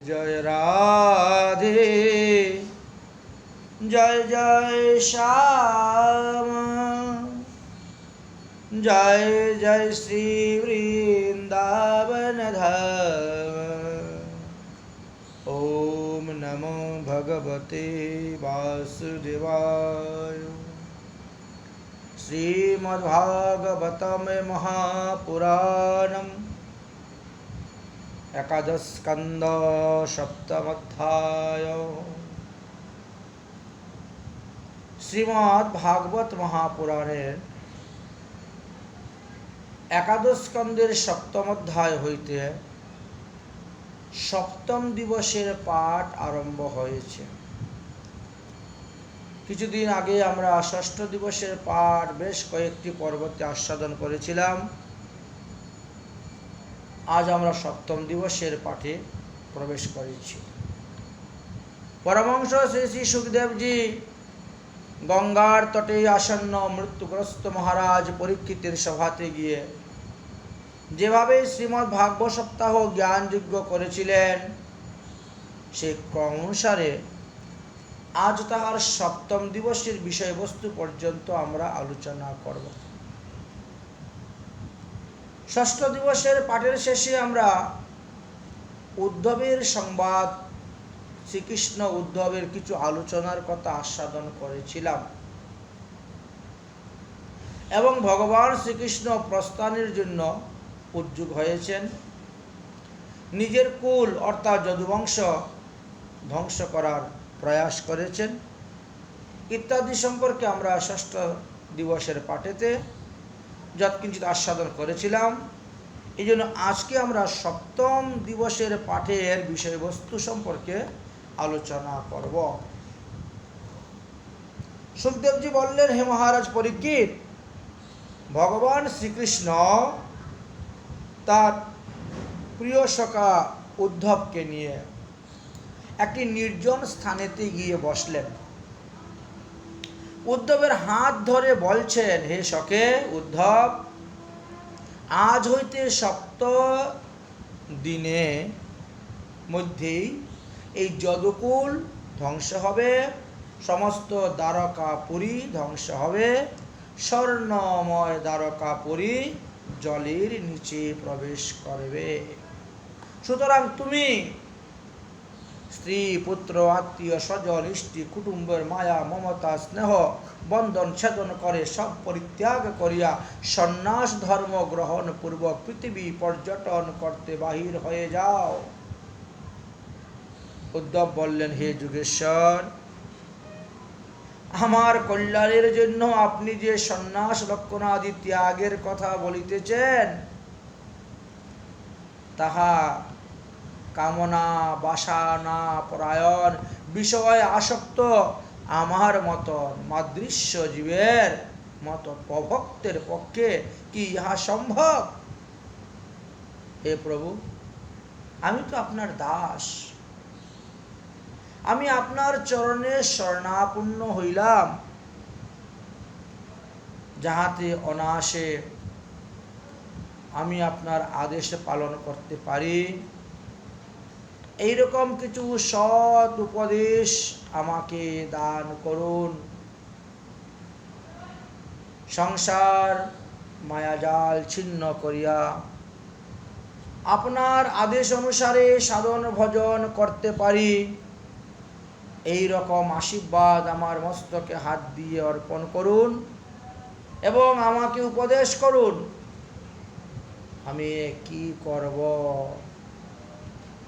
জয় রাধে জয় জয় শ্যাম জয় জয় শ্রী বৃন্দাবন ধাম। ওম নমো ভগবতে বাসুদেবায়। শ্রীমদ্ভাগবতম মহাপুরাণম একাদশ স্কন্দ সপ্তমোধ্যায়। শ্রীমদ্ ভাগবত মহাপুরাণের একাদশ স্কন্দের সপ্তম অধ্যায় হইতে সপ্তম দিবসের পাঠ আরম্ভ হয়েছে। কিছুদিন আগে আমরা ষষ্ঠ দিবসের পাঠ বেশ কয়েকটি পর্বতে আস্বাদন করেছিলাম। আজ আমরা সপ্তম দিবসের পাঠে প্রবেশ করেছি। পরমহংস শ্রী শ্রী সুখদেবজি গঙ্গার তটে আসন্ন মৃত্যুগ্রস্ত মহারাজ পরীক্ষিতের সভাতে গিয়ে যেভাবে শ্রীমদ্ ভাগবত সপ্তাহ জ্ঞানযজ্ঞ করেছিলেন, সেই ক্রম অনুসারে আজ তাহার সপ্তম দিবসের বিষয়বস্তু পর্যন্ত আমরা আলোচনা করব। ষষ্ঠ দিবসের পাঠের শেষে আমরা উদ্ধবের সংবাদ, শ্রীকৃষ্ণ উদ্ধবের কিছু আলোচনার কথা আস্বাদন করেছিলাম এবং ভগবান শ্রীকৃষ্ণ প্রস্থানের জন্য উদ্যুগ হয়েছেন, নিজের কুল অর্থাৎ যদুবংশ ধ্বংস করার প্রয়াস করেছেন ইত্যাদি সম্পর্কে আমরা ষষ্ঠ দিবসের পাঠেতে যৎকিঞ্চিৎ আস্বাদন করেছিলাম। এই জন্য আজকে আমরা সপ্তম দিবসের পাঠের বিষয়বস্তু সম্পর্কে আলোচনা করব। সুখদেবজি বললেন, হে মহারাজ পরীক্ষিত, ভগবান শ্রীকৃষ্ণ তার প্রিয় সখা উদ্ধবকে নিয়ে একটি নির্জন স্থানেতে গিয়ে বসলেন। উদ্ধবের হাত ধরে বলছেন, হে সখে উদ্ধব, আজ হইতে সপ্ত দিনে মধ্যেই এই যদুকুল ধ্বংস হবে, সমস্ত দ্বারকাপুরী ধ্বংস হবে, স্বর্ণময় দ্বারকাপুরী জলের নিচে প্রবেশ করবে। সুতরাং তুমি স্ত্রী, পুত্র, আত্মীয় স্বজন, ইষ্টি কুটুম্বের মায়া মমতা স্নেহ বন্ধন ছেদন করে সব পরিত্যাগ করিয়া সন্ন্যাস ধর্ম গ্রহণ পূর্বক পৃথিবী পর্যটন করতে বাহির হয়ে যাও। উদ্ধব বললেন, হে যুগেশ্বর, আমার কল্যাণের জন্য আপনি যে সন্ন্যাস লক্ষণাদি ত্যাগের কথা বলিতেছেন, তাহা কামনা বাসনা পরায়ণ বিষয় আসক্ত আমার মতো মাদৃশ্য জীবের মতো প্রভক্তের পক্ষে কি ইহা সম্ভব? হে প্রভু, আমি তো আপনার দাস, আমি আপনার চরণে শরণাপন্ন হইলাম, যাহাতে অনায়াসে আমি আপনার আদেশ পালন করতে পারি, এইরকম কিছু সৎ উপদেশ আমাকে দান করুন। সংসার মায়াজাল ছিন্ন করিয়া আপনার আদেশ অনুসারে সাধন ভজন করতে পারি, এই রকম আশীর্বাদ আমার মস্তকে হাত দিয়ে অর্পণ করুন এবং আমাকে উপদেশ করুন, আমি কি করব?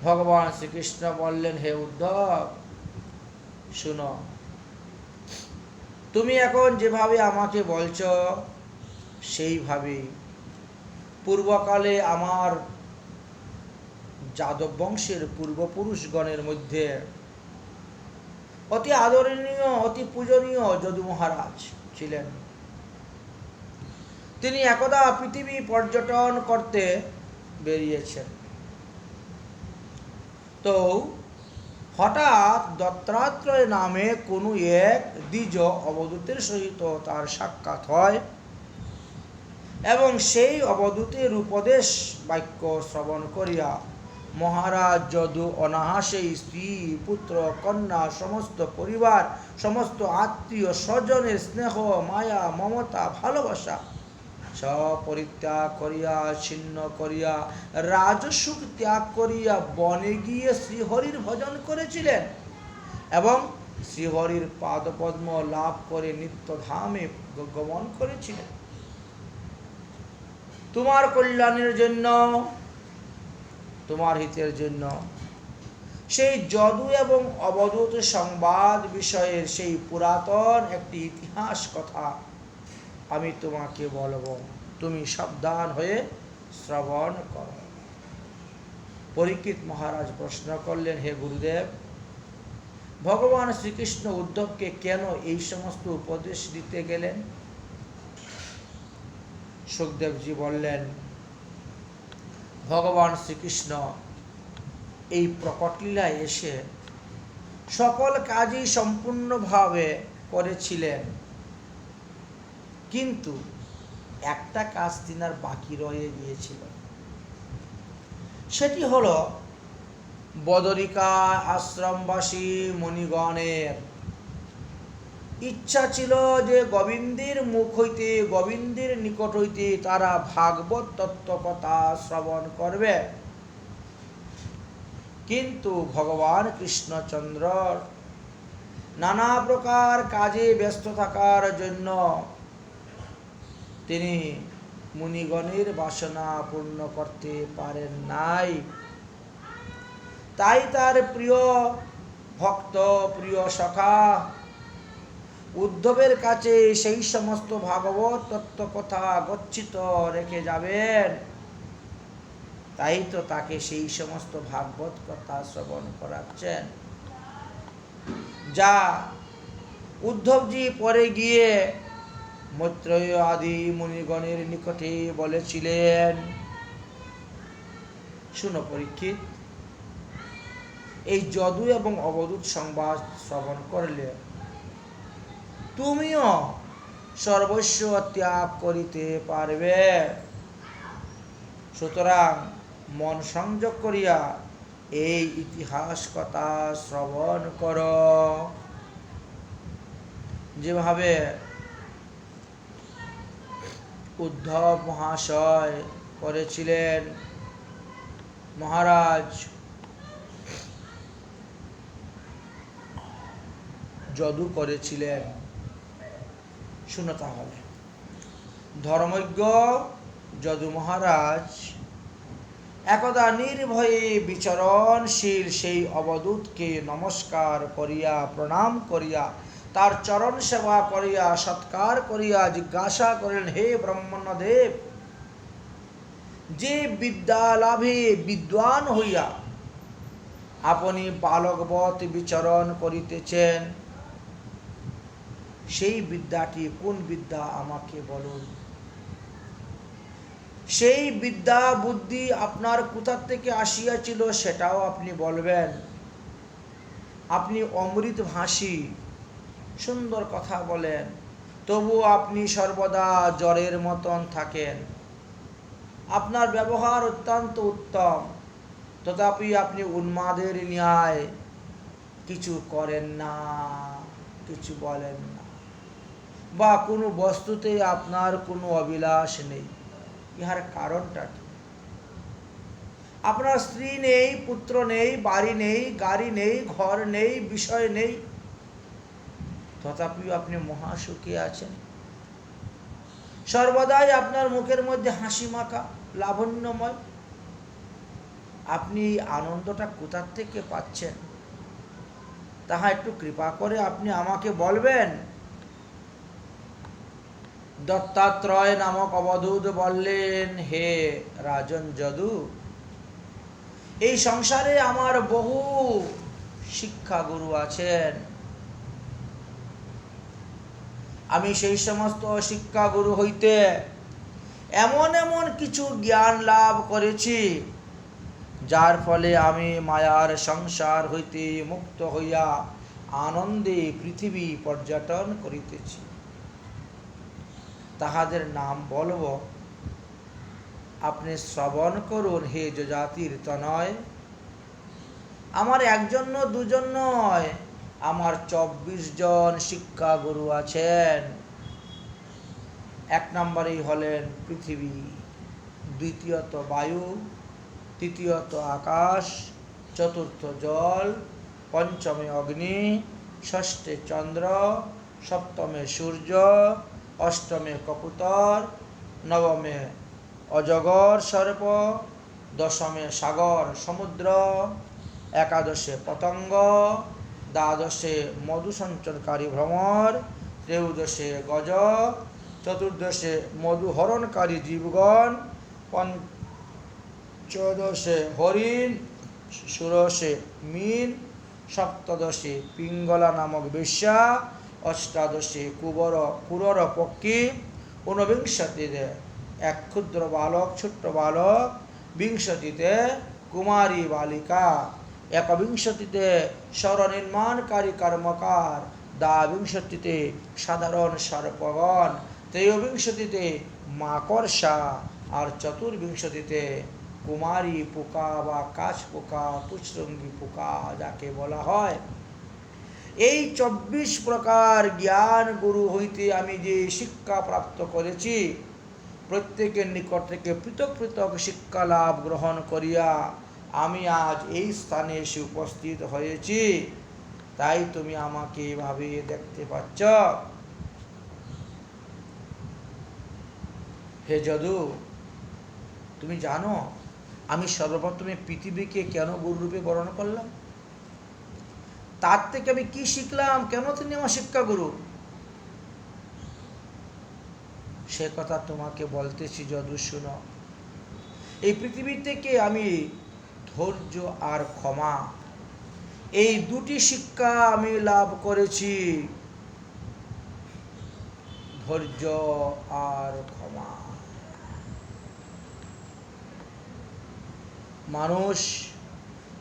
ভগবান শ্রীকৃষ্ণ বললেন, হে উদ্ধব, শুনো, তুমি এখন যেভাবে আমাকে বলছ সেইভাবে পূর্বকালে আমার যাদব বংশের পূর্বপুরুষগণের মধ্যে অতি আদরণীয় অতি পূজনীয় যদু মহারাজ ছিলেন। তিনি একদা পৃথিবী পর্যটন করতে বেরিয়েছেন। তো হঠাৎ দত্তাত্রেয় নামে কোনো এক দ্বিজ অবধূতের সহিত তার সাক্ষাৎ হয় এবং সেই অবধূতের উপদেশ বাক্য শ্রবণ করিয়া মহারাজ যদু অনায়াসে স্ত্রী পুত্র কন্যা সমস্ত পরিবার সমস্ত আত্মীয় স্বজনের স্নেহ মায়া মমতা ভালোবাসা সব পরিত্যাগ করিয়া ছিন্ন করিয়া রাজসুখ ত্যাগ করিয়া বনে গিয়ে শ্রীহরির ভজন করেছিলেন এবং শ্রীহরির পাদপদ্ম লাভ করে নিত্যধামে গমন করেছিলেন। তোমার কল্যাণের জন্য, তোমার হিতের জন্য সেই যদু এবং অবধূত সংবাদ বিষয়ের সেই পুরাতন একটি ইতিহাস কথা আমি তোমাকে বলবো, তুমি সাবধান হয়ে শ্রবণ করো। পরীক্ষিত মহারাজ প্রশ্ন করলেন, হে গুরুদেব, ভগবান শ্রীকৃষ্ণ উদ্ধবকে কেন এই সমস্ত উপদেশ দিতে গেলেন? সুখদেবজি বললেন, ভগবান শ্রীকৃষ্ণ এই প্রকটলীলায় এসে সকল কাজই সম্পূর্ণভাবে করেছিলেন, কিন্তু একটা কাজ তিনার বাকি রয়ে গিয়েছিল। সেটি হলো বদরিকা আশ্রমবাসী মুনিগণের ইচ্ছা ছিল যে গোবিন্দের মুখ হইতে, গোবিন্দের নিকট হইতে তারা ভাগবত তত্ত্বকথা শ্রবণ করবে, কিন্তু ভগবান কৃষ্ণচন্দ্র নানা প্রকার কাজে ব্যস্ত থাকার জন্য তিনি মুনিগণের বাসনা পূর্ণ করতে পারেন নাই। তাই তার প্রিয় ভক্ত, প্রিয় সখা উদ্ধবের কাছে সেই সমস্ত ভাগবত তত্ত্বকথা গচ্ছিত রেখে যাবেন। তাই তো তাকে সেই সমস্ত ভাগবত কথা শ্রবণ করাচ্ছেন, যা উদ্ধবজি পরে গিয়ে মৈত্রেয় আদি মুনিগণের নিকটে বলেছিলেন। শুনো পরীক্ষিত, এই যদু এবং অবধূত সংবাদ শ্রবণ করলে তুমিও সর্বস্ব ত্যাগ করিতে পারবে। সুতরাং মন সংযোগ করিয়া এই ইতিহাস কথা শ্রবণ কর। যেভাবে উদ্ধব মহাশয় করেছিলেন, মহারাজ যদু করেছিলেন। শুনো তাহলে, ধর্মজ্ঞ যদু মহারাজ একদা নির্ভয়ে বিচরণশীল সেই অবধূতকে নমস্কার করিয়া প্রণাম করিয়া তার চরণ সেবা করিয়া সৎকার করিয়া জিজ্ঞাসা করেন, হে ব্রহ্মণ্যদেব, যে বিদ্যা লাভে বিদ্বান হইয়া আপনি বালকবৎ বিচরণ করিতেছেন, সেই বিদ্যাটি কোন বিদ্যা আমাকে বলুন। সেই বিদ্যা বুদ্ধি আপনার কোথা থেকে আসিয়াছিল সেটাও আপনি বলবেন। আপনি অমৃত ভাষী, সুন্দর কথা বলেন, তবু আপনি সর্বদা জ্বরের মতন থাকেন। আপনার ব্যবহার অত্যন্ত উত্তম, তথাপি আপনি উন্মাদের ন্যায় কিছু করেন না, কিছু বলেন না, বা কোনো বস্তুতে আপনার কোনো অভিলাষ নেই। ইহার কারণটা কি? আপনার স্ত্রী নেই, পুত্র নেই, বাড়ি নেই, গাড়ি নেই, ঘর নেই, বিষয় নেই, তথাপিও আপনি মহাসুখী আছেন। সর্বদাই আপনার মুখের মধ্যে হাসি মাখা, লাবণ্যময়। আপনি এই আনন্দটা কোথা থেকে পাচ্ছেন, তাহা একটু কৃপা করে আপনি আমাকে বলবেন। দত্তাত্রয় নামক অবধূত বললেন, হে রাজন যদু, এই সংসারে আমার বহু শিক্ষাগুরু আছেন। আমি সেই সমস্ত শিক্ষাগুরু হইতে এমন এমন কিছু জ্ঞান লাভ করেছি, যার ফলে আমি মায়ার সংসার হইতে মুক্ত হইয়া আনন্দে পৃথিবী পর্যটন করিতেছি। তাহাদের নাম বলব, আপনি শ্রবণ করুন হে যজাতির তনয়। আমার একজন দুজন নয়, আমার 24 জন শিক্ষা গুরু আছেন। এক নম্বরেই হলেন পৃথিবী, দ্বিতীয়ত বায়ু, তৃতীয়ত আকাশ, চতুর্থ জল, পঞ্চমে অগ্নি, ষষ্ঠে চন্দ্র, সপ্তমে সূর্য, অষ্টমে কবুতর, নবমে অজগর সর্প, দশমে সাগর সমুদ্র, একাদশে পতঙ্গ, দ্বাদশে মধুসঞ্চরকারী ভ্রমর, ত্রয়োদশে গজ, চতুর্দশে মধুহরণকারী জীবগণ, পঞ্চদশে হরিণ, ষোড়শে মীন, সপ্তদশে পিঙ্গলা নামক বেশ্যা, অষ্টাদশে কুরর পক্ষী, ঊনবিংশতিতে এক ক্ষুদ্র বালক, ছোট্ট বালক, বিংশতিতে কুমারী বালিকা, একবিংশতিতে স্বরনির্মাণকারী কর্মকার, দ্বাবিংশতিতে সাধারণ সর্পগণ, ত্রয়োবিংশতিতে মাকড়সা, আর চতুর্বিংশতিতে কুমারী পোকা বা কাছ পোকা, পুচ্ছৃঙ্গী পোকা যাকে বলা হয়। এই 24 প্রকার জ্ঞান গুরু হইতে আমি যে শিক্ষা প্রাপ্ত করেছি, প্রত্যেকের নিকট থেকে পৃথক পৃথক শিক্ষা লাভ গ্রহণ করিয়া আমি আজ এই স্থানে এসে উপস্থিত হয়েছি। তাই তুমি আমাকে এভাবে দেখতে পাচ্ছ। হে যদু, তুমি জানো আমি সর্বপ্রথমে পৃথিবীকে কেন গুরুরূপে বরণ করলাম? তার থেকে আমি কি শিখলাম? কেন তিনি আমার শিক্ষা গুরু? সে কথা তোমাকে বলতেছি যদু, শুনো। এই পৃথিবী থেকে আমি ধৈর্য আর ক্ষমা, এই দুটি শিক্ষা আমি লাভ করেছি। ধৈর্য আর ক্ষমা। মানুষ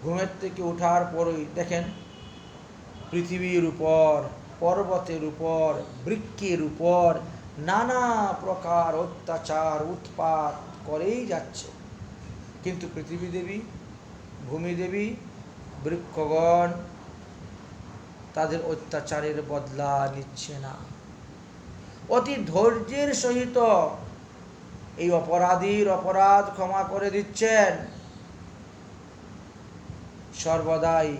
ঘুমের থেকে ওঠার পরই দেখেন পৃথিবীর উপর, পর্বতের উপর, বৃক্ষের উপর নানা প্রকার অত্যাচার উৎপাত করেই যাচ্ছে, কিন্তু পৃথিবী দেবী, ভূমি দেবী, বৃক্ষগণ তাদের অত্যাচারের বদলা নিচ্ছে না। অতি ধৈর্যের সহিত এই অপরাধীর অপরাধ ক্ষমা করে দিচ্ছেন। সর্বদাই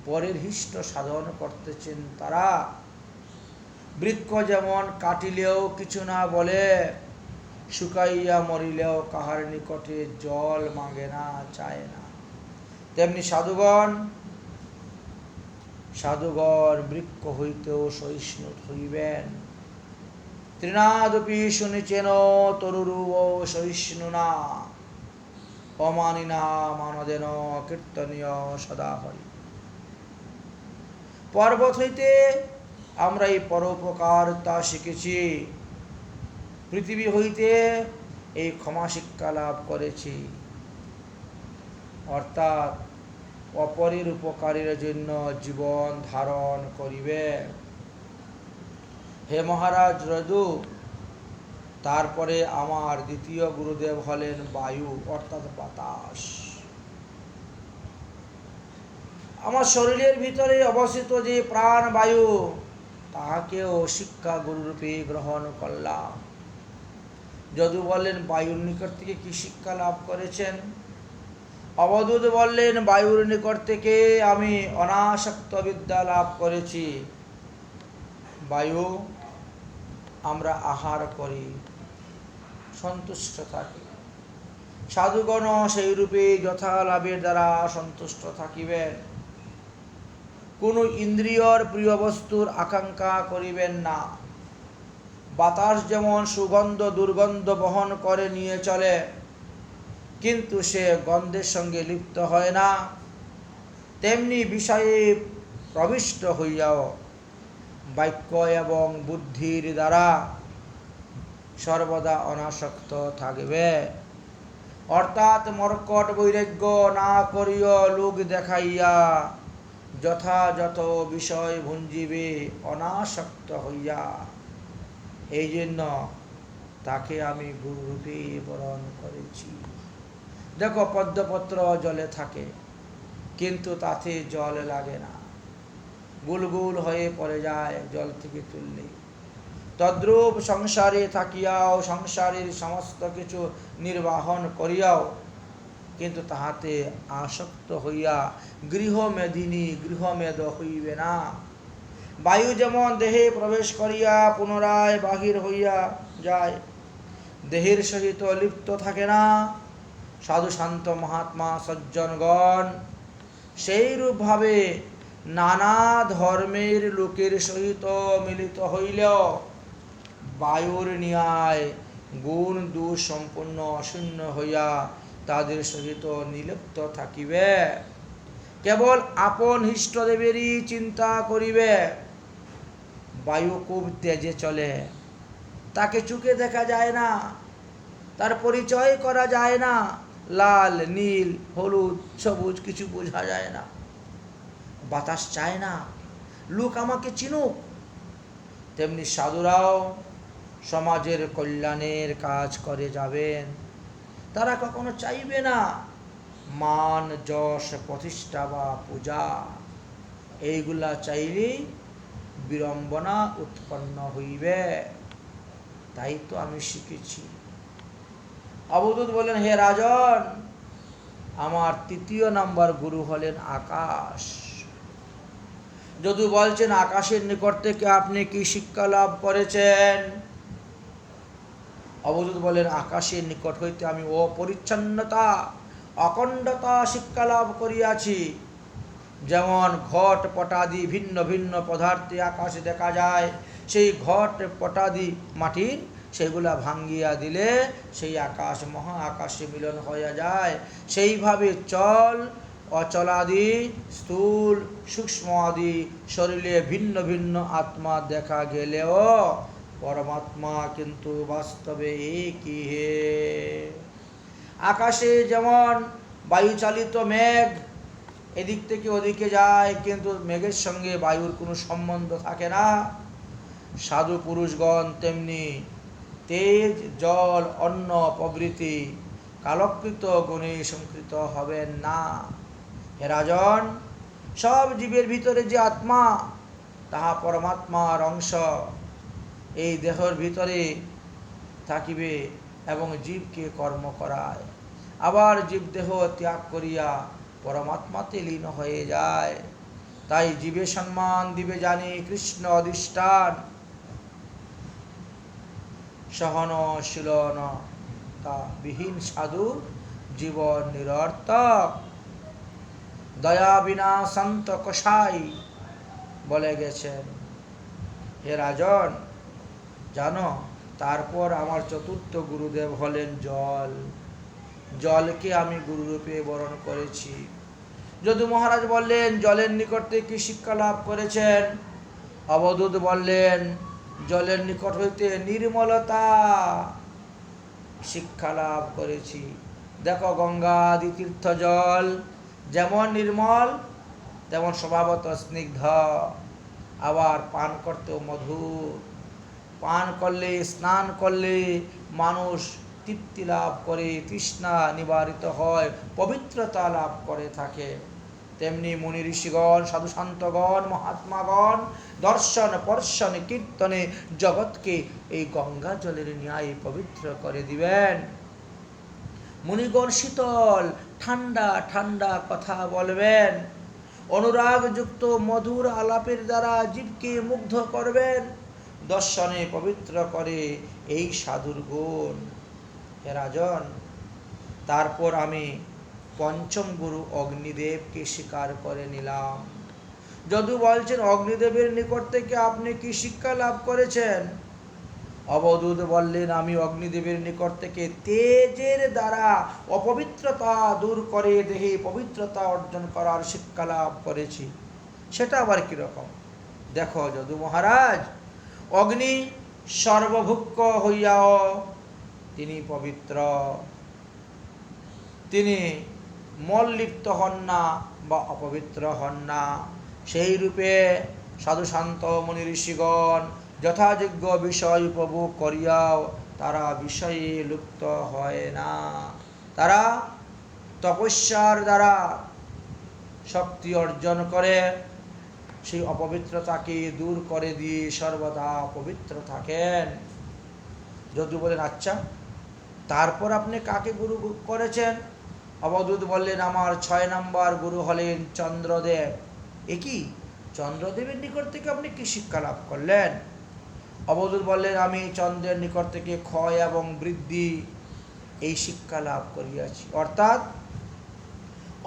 পরের হিষ্ট সাধন করতেছেন তারা। বৃক্ষ যেমন কাটিলেও কিছু না বলে, শুকাইয়া মরিলেও কাহার নিকটে জল মাগে না, চায় না, তেমনি সাধুগণ বৃক্ষ হইতেও সহিষ্ণু হইবেন। তৃণাদপি শুনিচেন তরুরুব সহিষ্ণুনা, অমানিনা মানদেন কীর্তনীয় সদা হরি। পর্বত হইতে আমরা এই পরোপকারতা শিখেছি, পৃথিবী হইতে এই ক্ষমা শিক্ষা লাভ করেছি, অর্থাৎ অপরের উপকারের জন্য জীবন ধারণ করিবে। হে মহারাজ যদু, তারপরে আমার দ্বিতীয় গুরুদেব হলেন বায়ু, অর্থাৎ বাতাস। আমার শরীরের ভিতরে অবস্থিত যে প্রাণ বায়ু, তাহাকেও শিক্ষা গুরুরূপে গ্রহণ করলাম। যদু বললেন বায়ুর নিকট থেকে কি শিক্ষা লাভ করেছেন? অবধূত বললেন বায়ুর নিকট থেকে আমি অনাসক্ত বিদ্যা লাভ করেছি। বায়ু, আমরা আহার করি, সন্তুষ্ট থাকি, সাধুগণ সেই রূপে যথা লাভের দ্বারা সন্তুষ্ট থাকিবেন। কোনো ইন্দ্রিয়র প্রিয় বস্তুর আকাঙ্ক্ষা করিবেন না। বাতাস যেমন সুগন্ধ দুর্গন্ধ বহন করে নিয়ে চলে, কিন্তু সে গন্ধের সঙ্গে লিপ্ত হয় না, তেমনি বিষয়ে প্রবিষ্ট হইয়াও বাক্য এবং বুদ্ধির দ্বারা সর্বদা অনাসক্ত থাকবে। অর্থাৎ মর্কট বৈরাগ্য না করিও লোক দেখাইয়া যথাযথ বিষয় ভুঞ্জিবে অনাসক্ত হইয়া। এই জন্য তাকে আমি গুরুরূপে বরণ করেছি। দেখো পদ্মপত্র জলে থাকে, কিন্তু তাতে জল লাগে না, গুলগুল হয়ে পড়ে যায় জল থেকে তুললে। তদ্রূপ সংসারে থাকিয়াও, সংসারের সমস্ত কিছু নির্বাহন করিয়াও কিন্তু তাহাতে আসক্ত হইয়া গৃহমেদিনী গৃহমেদ হইবে না। বায়ু যেমন দেহে প্রবেশ করিয়া পুনরায় বাহির হইয়া যায়, দেহের সহিত লিপ্ত থাকে না, সাধু শান্ত মহাত্মা সজ্জনগণ সেইরূপভাবে নানা ধর্মের লোকের সহিত মিলিত হইলেও বায়ুর ন্যায় গুণ দোষ সম্পূর্ণ অশূন্য হইয়া তাদের সহিত নিলিপ্ত থাকিবে। কেবল আপন ইষ্টদেবেরই চিন্তা করিবে। বায়ু খুব তেজে চলে, তাকে চোখে দেখা যায় না, তার পরিচয় করা যায় না, লাল নীল হলুদ সবুজ কিছু বোঝা যায় না। বাতাস চায় না লোক আমাকে চিনুক। তেমনি সাধুরাও সমাজের কল্যাণের কাজ করে যাবেন, তারা কখনো চাইবে না মান যশ প্রতিষ্ঠা বা পূজা, এইগুলা চাইলেই বিড়ম্বনা উৎপন্ন হইবে। তাই তো আমি শিখেছি। অবধূত বলেন, হে রাজন, আমার তৃতীয় নাম্বার গুরু হলেন আকাশ। যদু বলছেন আকাশের নিকট থেকে আপনি কি শিক্ষা লাভ করেছেন? অবধূত বলেন, আকাশের নিকট হইতে আমি অপরিচ্ছন্নতা অখণ্ডতা শিক্ষা লাভ করিয়াছি। যেমন ঘট পটাদি ভিন্ন ভিন্ন পদার্থে আকাশে দেখা যায়, সেই ঘট পটাদি মাটির সেগুলা ভাঙ্গিয়া দিলে সেই আকাশ মহা আকাশে মিলন হইয়া যায়। সেইভাবে চল অচলাদি স্থূল সূক্ষ্ম আদি শরীরে ভিন্ন ভিন্ন আত্মা দেখা গেলেও পরমাত্মা কিন্তু বাস্তবে একই হে। আকাশে যেমন বায়ুচালিত মেঘ এদিক থেকে ওদিকে যায়, কিন্তু মেঘের সঙ্গে বায়ুর কোনো সম্বন্ধ থাকে না। সাধু পুরুষগণ তেমনি তেজ জল অন্ন প্রভৃতি কালকৃত গুণে সংকৃত হবেন না। হে রাজন, সব জীবের ভিতরে যে আত্মা, তাহা পরমাত্মার অংশ, এই দেহের ভিতরে থাকিবে এবং জীবকে কর্ম করায়। আবার জীব দেহ ত্যাগ করিয়া পরমাত্মাতে লীন হয়ে যায়। তাই জীবে সম্মান দিবে জানি কৃষ্ণ অধিষ্ঠান, সহনশীলতা বিহীন সাধু জীবন নিরর্থক। দয়া বিনা সন্ত কষাই বলে গেছেন। হে রাজন, জানো, তারপর আমার চতুর্থ গুরুদেব হলেন জল। জলকে আমি গুরুরূপে বরণ করেছি। যদু মহারাজ বললেন, জলের নিকট থেকে কি শিক্ষা লাভ করেছেন? অবধূত বললেন, জলের নিকট হইতে নির্মলতা শিক্ষা লাভ করেছি। দেখো, গঙ্গা আদি তীর্থ জল যেমন নির্মল তেমন স্বভাবত স্নিগ্ধ, আবার পান করতেও মধুর। পান করলে, স্নান করলে মানুষ তৃপ্তি লাভ করে, তৃষ্ণা নিবারিত হয়, পবিত্রতা লাভ করে থাকে। তেমনি মুনি ঋষিগণ, সাধু শান্তগণ, মহাত্মাগণ দর্শন পর্শন কীর্তনে জগৎকে এই গঙ্গা জলের ন্যায় পবিত্র করে দিবেন। মুনিগণ শীতল ঠান্ডা ঠান্ডা কথা বলবেন, অনুরাগযুক্ত মধুর আলাপের দ্বারা জীবকে মুগ্ধ করবেন, দর্শনে পবিত্র করে এই সাধুর গুণ। হে রাজন, তারপর আমি পঞ্চম গুরু অগ্নিদেবকে স্বীকার করে নিলাম। যদু বলছেন, অগ্নিদেবের নিকট থেকে আপনি কি শিক্ষা লাভ করেছেন? অবধূত বললেন, আমি অগ্নিদেবের নিকট থেকে তেজের দ্বারা অপবিত্রতা দূর করে দেহে পবিত্রতা অর্জন করার শিক্ষা লাভ করেছি। সেটা আবার কিরকম? দেখো যদু মহারাজ, অগ্নি সর্বভুক্ষ হইয়াও তিনি পবিত্র, তিনি মললিপ্ত হন না বা অপবিত্র হন না। সেই রূপে সাধু শান্ত মুনি ঋষিগণ যথাযোগ্য বিষয় উপভোগ করিয়াও তারা বিষয়ে লুপ্ত হয় না। তারা তপস্যার দ্বারা শক্তি অর্জন করে সেই অপবিত্রতাকে দূর করে দিয়ে সর্বদা পবিত্র থাকেন। যদু বলেন, আচ্ছা তারপর আপনি কাকে গুরু করেছেন? অবধূত বললেন, আমার 6 নম্বর গুরু হলেন চন্দ্রদেব। একই চন্দ্রদেবের নিকট থেকে আপনি কি শিক্ষা লাভ করলেন? অবধূত বললেন, আমি চন্দ্রের নিকট থেকে ক্ষয় এবং বৃদ্ধি এই শিক্ষা লাভ করিয়াছি। অর্থাৎ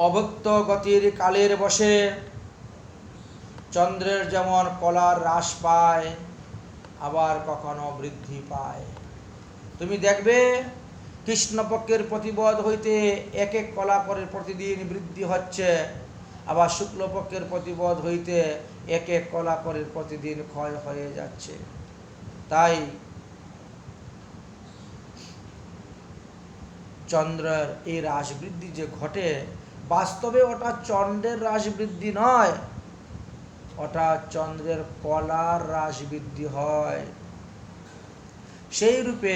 অব্যক্ত গতির কালের বসে চন্দ্রের যেমন কলার হ্রাস পায় আবার কখনো বৃদ্ধি পায়। তুমি দেখবে কৃষ্ণপক্ষের প্রতিপদ হইতে এক এক কলা করে প্রতিদিন বৃদ্ধি হচ্ছে, আবার শুক্লপক্ষের প্রতিপদ হইতে এক এক কলা করে প্রতিদিন ক্ষয় হয়ে যাচ্ছে। তাই চন্দ্রের এই হ্রাস বৃদ্ধি যে ঘটে, বাস্তবে ওটা চন্দ্রের হ্রাস বৃদ্ধি নয়, ওটা চন্দ্রের কলার হ্রাস বৃদ্ধি হয়। সেই রূপে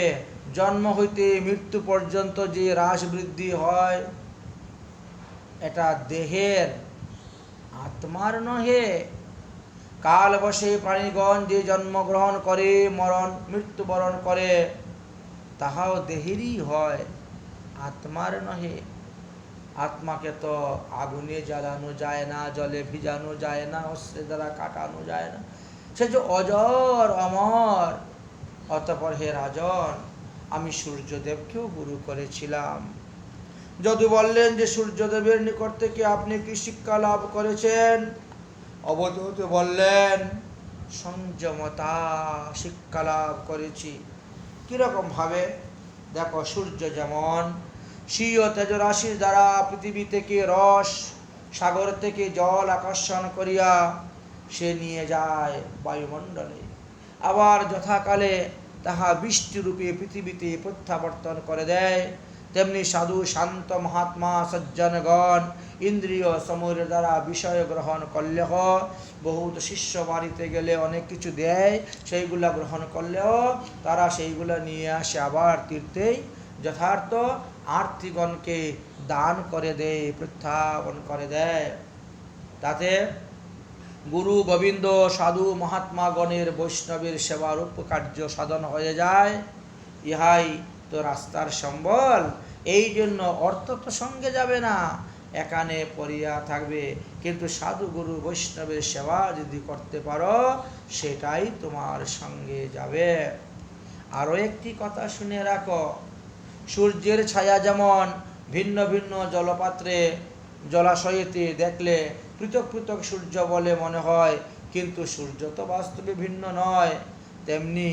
জন্ম হইতে মৃত্যু পর্যন্ত যে হ্রাস বৃদ্ধি হয়, এটা দেহের, আত্মার নহে। কাল বসে প্রাণীগণ যে জন্মগ্রহণ করে মৃত্যুবরণ করে, তাহাও দেহেরই হয়, আত্মার নহে। আত্মাকে তো আগুনে জ্বালানো যায় না, জলে ভিজানো যায় না, অস্ত্রের দ্বারা কাটানো যায় না। সে যে অজর অমর। অতঃপর হে রাজন, আমি সূর্যদেবকেও গুরু করেছিলাম। যদু বললেন যে সূর্যদেবের নিকট থেকে আপনি কি শিক্ষা লাভ করেছেন? অবধূত বললেন, সংযমতা শিক্ষা লাভ করেছি। কিরকম ভাবে? দেখো, সূর্য যেমন স্বীয় তেজরাশির দ্বারা পৃথিবী থেকে রস, সাগর থেকে জল আকর্ষণ করিয়া সে নিয়ে যায় বায়ুমণ্ডলে, আবার যথাকালে তাহা বৃষ্টিরূপে পৃথিবীতে প্রত্যাবর্তন করে দেয়, তেমনি সাধু শান্ত মহাত্মা সজ্জনগণ ইন্দ্রিয় সমূহের দ্বারা বিষয় গ্রহণ করলেও, বহুত শিষ্য বাড়িতে গেলে অনেক কিছু দেয়, সেইগুলা গ্রহণ করলেও তারা সেইগুলা নিয়ে আসে আবার তীর্থেই যথার্থ আর্থিগণকে দান করে দেয়, প্রত্যাবর্তন করে দেয়। তাতে গুরু গোবিন্দ সাধু মহাত্মাগণের বৈষ্ণবের সেবারূপ কার্য সাধন হয়ে যায়। ইহাই তো রাস্তার সম্বল। এই জন্য অর্থ তো সঙ্গে যাবে না, এখানে পড়িয়া থাকবে, কিন্তু সাধু গুরু বৈষ্ণবের সেবা যদি করতে পারো, সেটাই তোমার সঙ্গে যাবে। আরও একটি কথা শুনে রাখো, সূর্যের ছায়া যেমন ভিন্ন ভিন্ন জলপাত্রে জলাশয়েতে দেখলে পৃথক পৃথক সূর্য বলে মনে হয়, কিন্তু সূর্য তো বাস্তবে ভিন্ন নয়, তেমনি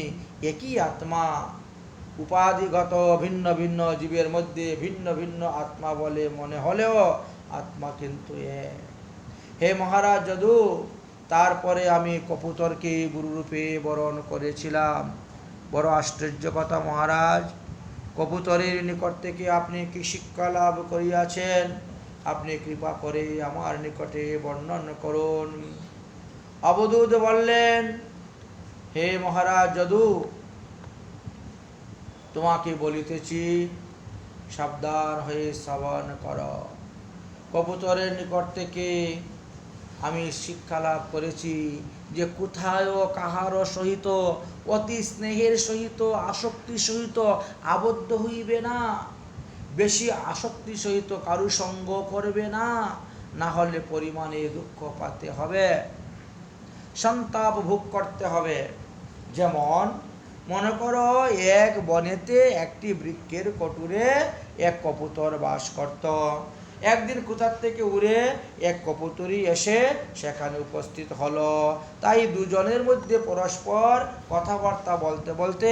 একই আত্মা উপাধিগত ভিন্ন ভিন্ন জীবের মধ্যে ভিন্ন ভিন্ন আত্মা বলে মনে হলেও আত্মা কিন্তু এক। হে মহারাজ যদু, তারপরে আমি কপুতরকে গুরুরূপে বরণ করেছিলাম। বড় আশ্চর্য কথা মহারাজ, কপুতরের নিকট থেকে আপনি কি শিক্ষা লাভ করিয়াছেন? আপনি কৃপা করে আমার নিকটে বর্ণন করুন। অবধূত বললেন, হে মহারাজ যদু, তোমাকে বলিতেছি, সাবধান হয়ে শ্রবণ কর। কবুতরের নিকট থেকে আমি শিক্ষা লাভ করেছি যে কোথায়ও কাহারও সহিত অতি স্নেহের সহিত আসক্তি সহিত আবদ্ধ হইবে না, বেশি আসক্তি সহিত কারু সঙ্গ করবে না, না হলে পরিমাণে দুঃখ পাতে হবে, সন্তাপ ভোগ করতে হবে। যেমন মনে করো, এক বনেতে একটি বৃক্ষের কটুরে এক কবুতর বাস করত। একদিন কোথার থেকে উড়ে এক কবুতরই এসে সেখানে উপস্থিত হলো। তাই দুজনের মধ্যে পরস্পর কথাবার্তা বলতে বলতে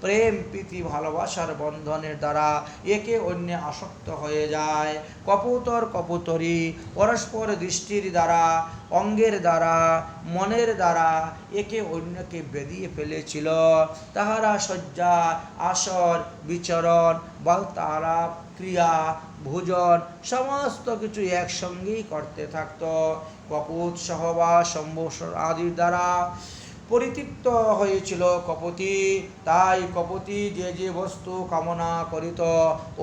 প্রেম প্রীতি ভালোবাসার বন্ধনের দ্বারা একে অন্যে আসক্ত হয়ে যায়। কবুতর কবুতরী পরস্পর দৃষ্টির দ্বারা, অঙ্গের দ্বারা, মনের দ্বারা একে অন্যকে বেঁধিয়ে ফেলেছিল। তাহারা শয্যা, আসর, বিচরণ, বার্তালাপ, ক্রিয়া, ভোজন সমস্ত কিছু একসঙ্গেই করতে থাকত। কপুত সহবাস সম্ভাষণ আদির দ্বারা পরিতৃপ্ত হয়েছিল কপতি। তাই কপতি যে যে বস্তু কামনা করিত,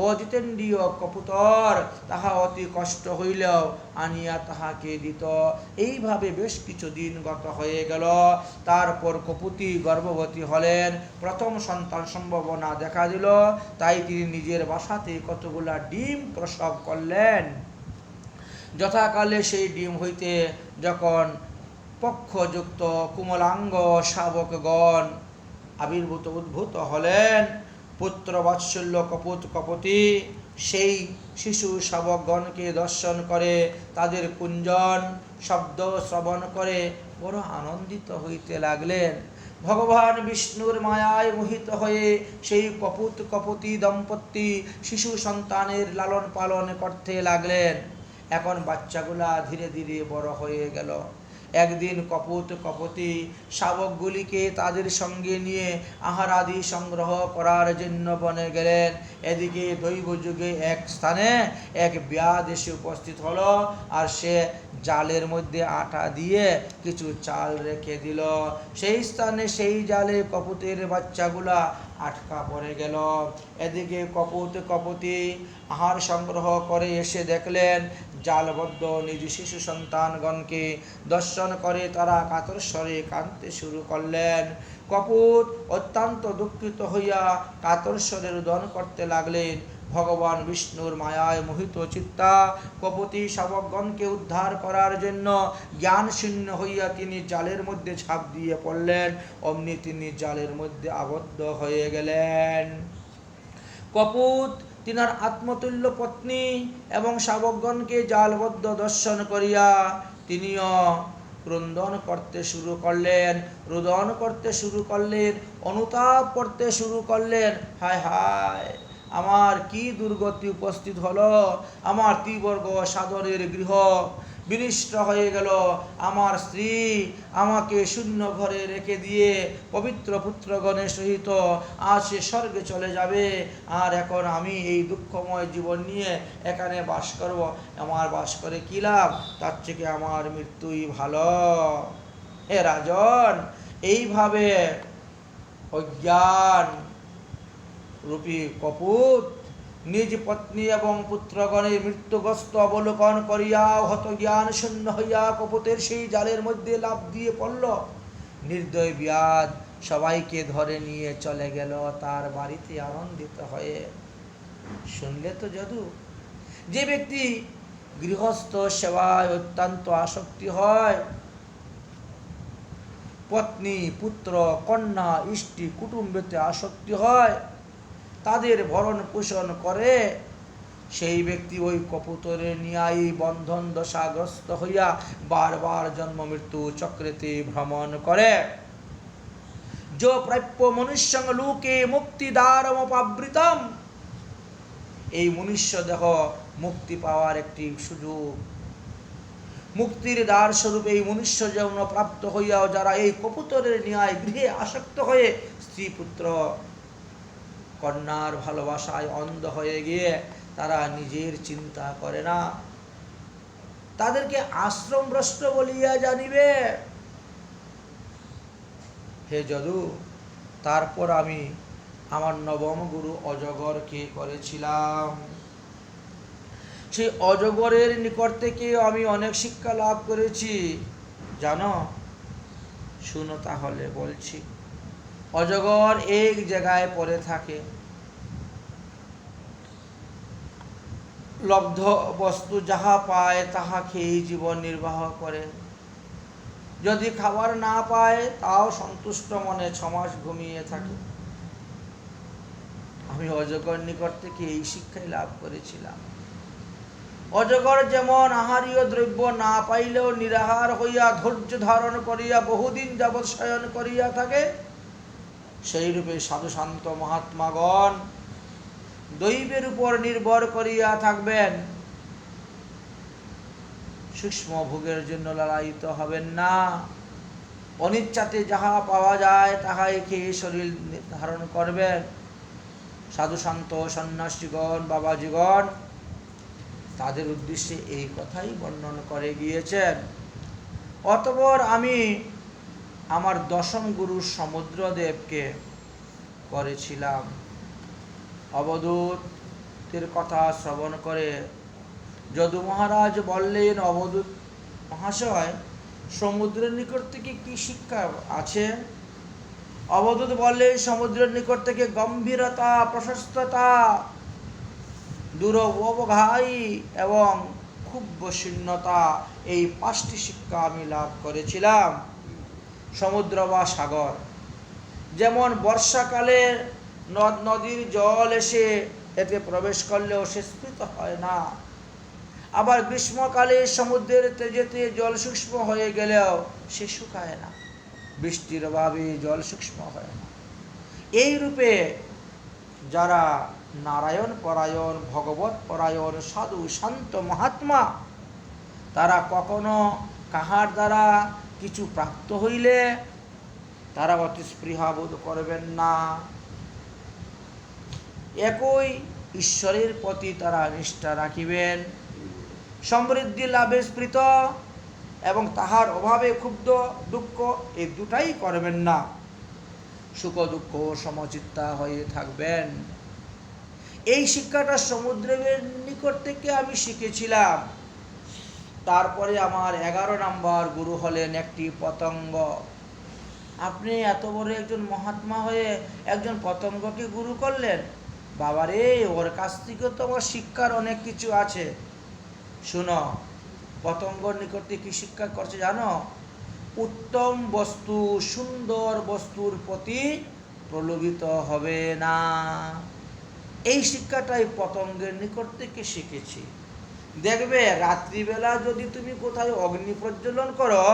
ও জিতেন্দ্রিয় কপুতর তাহা অতি কষ্ট হইলেও আনিয়া তাহাকে দিত। এইভাবে বেশ কিছুদিন গত হয়ে গেল। তারপর কপুতি গর্ভবতী হলেন। প্রথম সন্তান সম্ভাবনা দেখা দিল। তাই তিনি নিজের বাসাতে কতগুলা ডিম প্রসব করলেন। যথাকালে সেই ডিম হইতে যখন পক্ষযুক্ত কুমলাঙ্গ শাবকগণ আবির্ভূত উদ্ভূত হলেন, পুত্র বাৎসল্য কপতি সেই শিশু শাবকগণকে দর্শন করে, তাদের কুঞ্জন শব্দ শ্রবণ করে বড় আনন্দিত হইতে লাগলেন। ভগবান বিষ্ণুর মায়ায় মোহিত হয়ে সেই কপতি দম্পতি শিশু সন্তানের লালন পালন করতে লাগলেন। এখন বাচ্চাগুলা ধীরে ধীরে বড় হয়ে গেল। একদিন কপতি শাবকগুলিকে তাদের সঙ্গে নিয়ে আহার আদি সংগ্রহ করার জন্য বনে গেলেন। এদিকে দৈব যুগে এক স্থানে এক ব্যাধ এসে উপস্থিত হলো, আর সে জালের মধ্যে আটা দিয়ে কিছু চাল রেখে দিল। সেই স্থানে সেই জালে কপুতের বাচ্চাগুলা আটকা পড়ে গেল। এদিকে কপতি আহার সংগ্রহ করে এসে দেখলেন জালবদ্ধ নিজ শিশু সন্তানগণকে দর্শন করে তারা কাতর স্বরে কাঁদতে শুরু করলেন। কপুত অত্যন্ত দুঃখিত হইয়া কাতর স্বরে রোদন করতে লাগলেন। ভগবান বিষ্ণুর মায়ায় মোহিত চিত্তা কপতি শাবকগণকে উদ্ধার করার জন্য জ্ঞান শূন্য হইয়া তিনি জালের মধ্যে ঝাঁপ দিয়ে পড়লেন। অমনি তিনি জালের মধ্যে আবদ্ধ হয়ে গেলেন। কপুত তিনার আত্মতুল্য পত্নী এবং শাবকগণকে জালবদ্ধ দর্শন করিয়া তিনিও ক্রন্দন করতে শুরু করলেন, রোদন করতে শুরু করলেন, অনুতাপ করতে শুরু করলেন। হায় হায়, আমার কি দুর্গতি উপস্থিত হলো! আমার ত্রিবর্গ সাদরের গৃহ বিনষ্ট হয়ে গেল। আমার স্ত্রী আমাকে শূন্য ঘরে রেখে দিয়ে পবিত্র পুত্রগণের সহিত আজ সে স্বর্গে চলে যাবে, আর এখন আমি এই দুঃখময় জীবন নিয়ে এখানে বাস করব। আমার বাস করে কী লাভ? তার থেকে আমার মৃত্যুই ভালো। হে রাজন, এইভাবে অজ্ঞান রূপী কপুত নিজ পত্নী এবং পুত্রগণের মৃত্যুগ্রস্ত অবলোকন করিয়া হত জ্ঞান শূন্য হইয়া কপুতের সেই জালের মধ্যে লাফ দিয়ে পড়ল। নির্দয় ব্যাধ সবাইকে ধরে নিয়ে চলে গেল তার বাড়িতে আনন্দিত হয়ে। শুনলে তো যদু, যে ব্যক্তি গৃহস্থ সেবায় অত্যন্ত আসক্তি হয়, পত্নী পুত্র কন্যা ইষ্টি কুটুম্বেতে আসক্তি হয়, তাদের ভরণ পোষণ করে, সেই ব্যক্তি ওই কপুতরের ন্যায় বন্ধন দশাগ্রস্ত হইয়া বারবার জন্ম মৃত্যু চক্রেতে ভ্রমণ করে। जो প্রাপ্য মনুষ্যং লোকে মুক্তিদ্বারমপাবৃতম, এই মনুষ্য দেহ মুক্তি পাওয়ার একটি সুযোগ, মুক্তির দ্বার স্বরূপ এই মনুষ্য জীবন প্রাপ্ত হইয়াও যারা এই কপুতরের ন্যায় গৃহে আসক্ত হয়ে স্ত্রী পুত্র কন্যার ভালোবাসায় অন্ধ হয়ে গিয়ে তারা নিজের চিন্তা করে না, তাদেরকে আশ্রম ভ্রষ্ট বলিয়া জানিবে। হে যদু, তারপর আমি আমার নবম গুরু অজগরকে করেছিলাম। সেই অজগরের নিকট থেকে আমি অনেক শিক্ষা লাভ করেছি, জানো? শুনো তাহলে বলছি। অজগর এক জায়গায় পড়ে থাকে, লব্ধ বস্তু যাহা পায় তাহা খেয়ে জীবন নির্বাহ করে। যদি খাবার না পায় তাও সন্তুষ্ট মনে 6 মাস ঘুমিয়ে থাকে। আমি অজগর নিকট থেকে এই শিক্ষাই লাভ করেছিলাম। অজগর যেমন আহারীয় দ্রব্য না পাইলেও নিরাহার হইয়া ধৈর্য ধারণ করিয়া বহুদিন যাবৎ শয়ন করিয়া থাকে, সেইরূপে সাধু শান্ত মহাত্মাগণ দৈবের উপর নির্ভর করিয়া থাকবেন। সূক্ষ্ম ভোগের জন্য লালায়িত হবেন না। অনিচ্ছাতে যাহা পাওয়া যায় তাহাই খেয়ে শরীর ধারণ করবেন। সাধু শান্ত সন্ন্যাসীগণ বাবাজীগণ তাদের উদ্দেশ্যে এই কথাই বর্ণন করে গিয়েছেন। অতঃপর আমি আমার দশম গুরু সমুদ্রদেবকে করেছিলাম। অবধূতের কথা শ্রবণ করে যদু মহারাজ বললেন, অবধূত মহাশয়, সমুদ্রের নিকট থেকে কি শিক্ষা আছে? অবধূত বললেন, সমুদ্রের নিকট থেকে গম্ভীরতা, প্রশস্ততা, দুরবগাহী এবং খুব বসীর্ণতা, এই 5টি শিক্ষা আমি লাভ করেছিলাম। সমুদ্র বা সাগর যেমন বর্ষাকালে নদ নদীর জল এসে এতে প্রবেশ করলেও সে স্ফীত হয় না, আবার গ্রীষ্মকালে সমুদ্রের তেজেতে জল সূক্ষ্ম হয়ে গেলেও সে শুকায় না, বৃষ্টির অভাবে জল সূক্ষ্ম হয় না। এই রূপে যারা নারায়ণ পরায়ণ, ভগবত পরায়ণ, সাধু শান্ত মহাত্মা, তারা কখনো কাহার দ্বারা কিছু প্রাপ্ত হইলে তারা অতি স্পৃহা বোধ করবেন না। একই ঈশ্বরের প্রতি তারা নিষ্ঠা রাখিবেন। সমৃদ্ধি লাভে স্পৃত এবং তাহার অভাবে ক্ষুব্ধ দুঃখ, এই দুটাই করবেন না। সুখ দুঃখ সমচিত্তা হয়ে থাকবেন। এই শিক্ষাটা সমুদ্রের নিকট থেকে আমি শিখেছিলাম। তারপরে আমার 11 নম্বর গুরু হলেন একটি পতঙ্গ। আপনি এত বড় একজন মহাত্মা হয়ে একজন পতঙ্গকে গুরু করলেন? বাবারে, ওর কাছ থেকে তো আমার শিক্ষার অনেক কিছু আছে। শুনো, পতঙ্গর নিকট থেকে কি শিক্ষা করছে জানো? উত্তম বস্তু, সুন্দর বস্তুর প্রতি প্রলোভিত হবে না। এই শিক্ষাটাই পতঙ্গের নিকট থেকে শিখেছি। দেখবে রাত্রিবেলা যদি তুমি কোথায় অগ্নি প্রজ্বলন করো,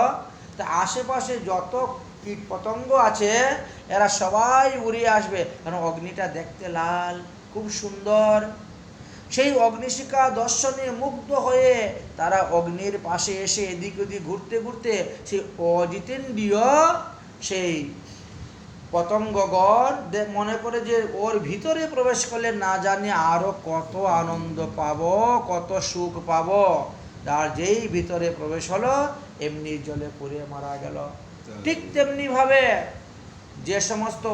তা আশেপাশে যত কীট পতঙ্গ আছে এরা সবাই উড়ে আসবে, কারণ অগ্নিটা দেখতে লাল, খুব সুন্দর। সেই অগ্নিশিখা দর্শনে মুগ্ধ হয়ে তারা অগ্নির পাশে এসে এদিক ওদিক ঘুরতে ঘুরতে সেই অজিতেন্দ্রিয় সেই পতঙ্গগণ মনে করে যে ওর ভিতরে প্রবেশ করলে না জানি আরো কত আনন্দ পাবো, কত সুখ পাবো। তার যেই ভিতরে প্রবেশ হলো এমনি জলে পড়ে মারা গেল। ঠিক তেমনি ভাবে যে সমস্ত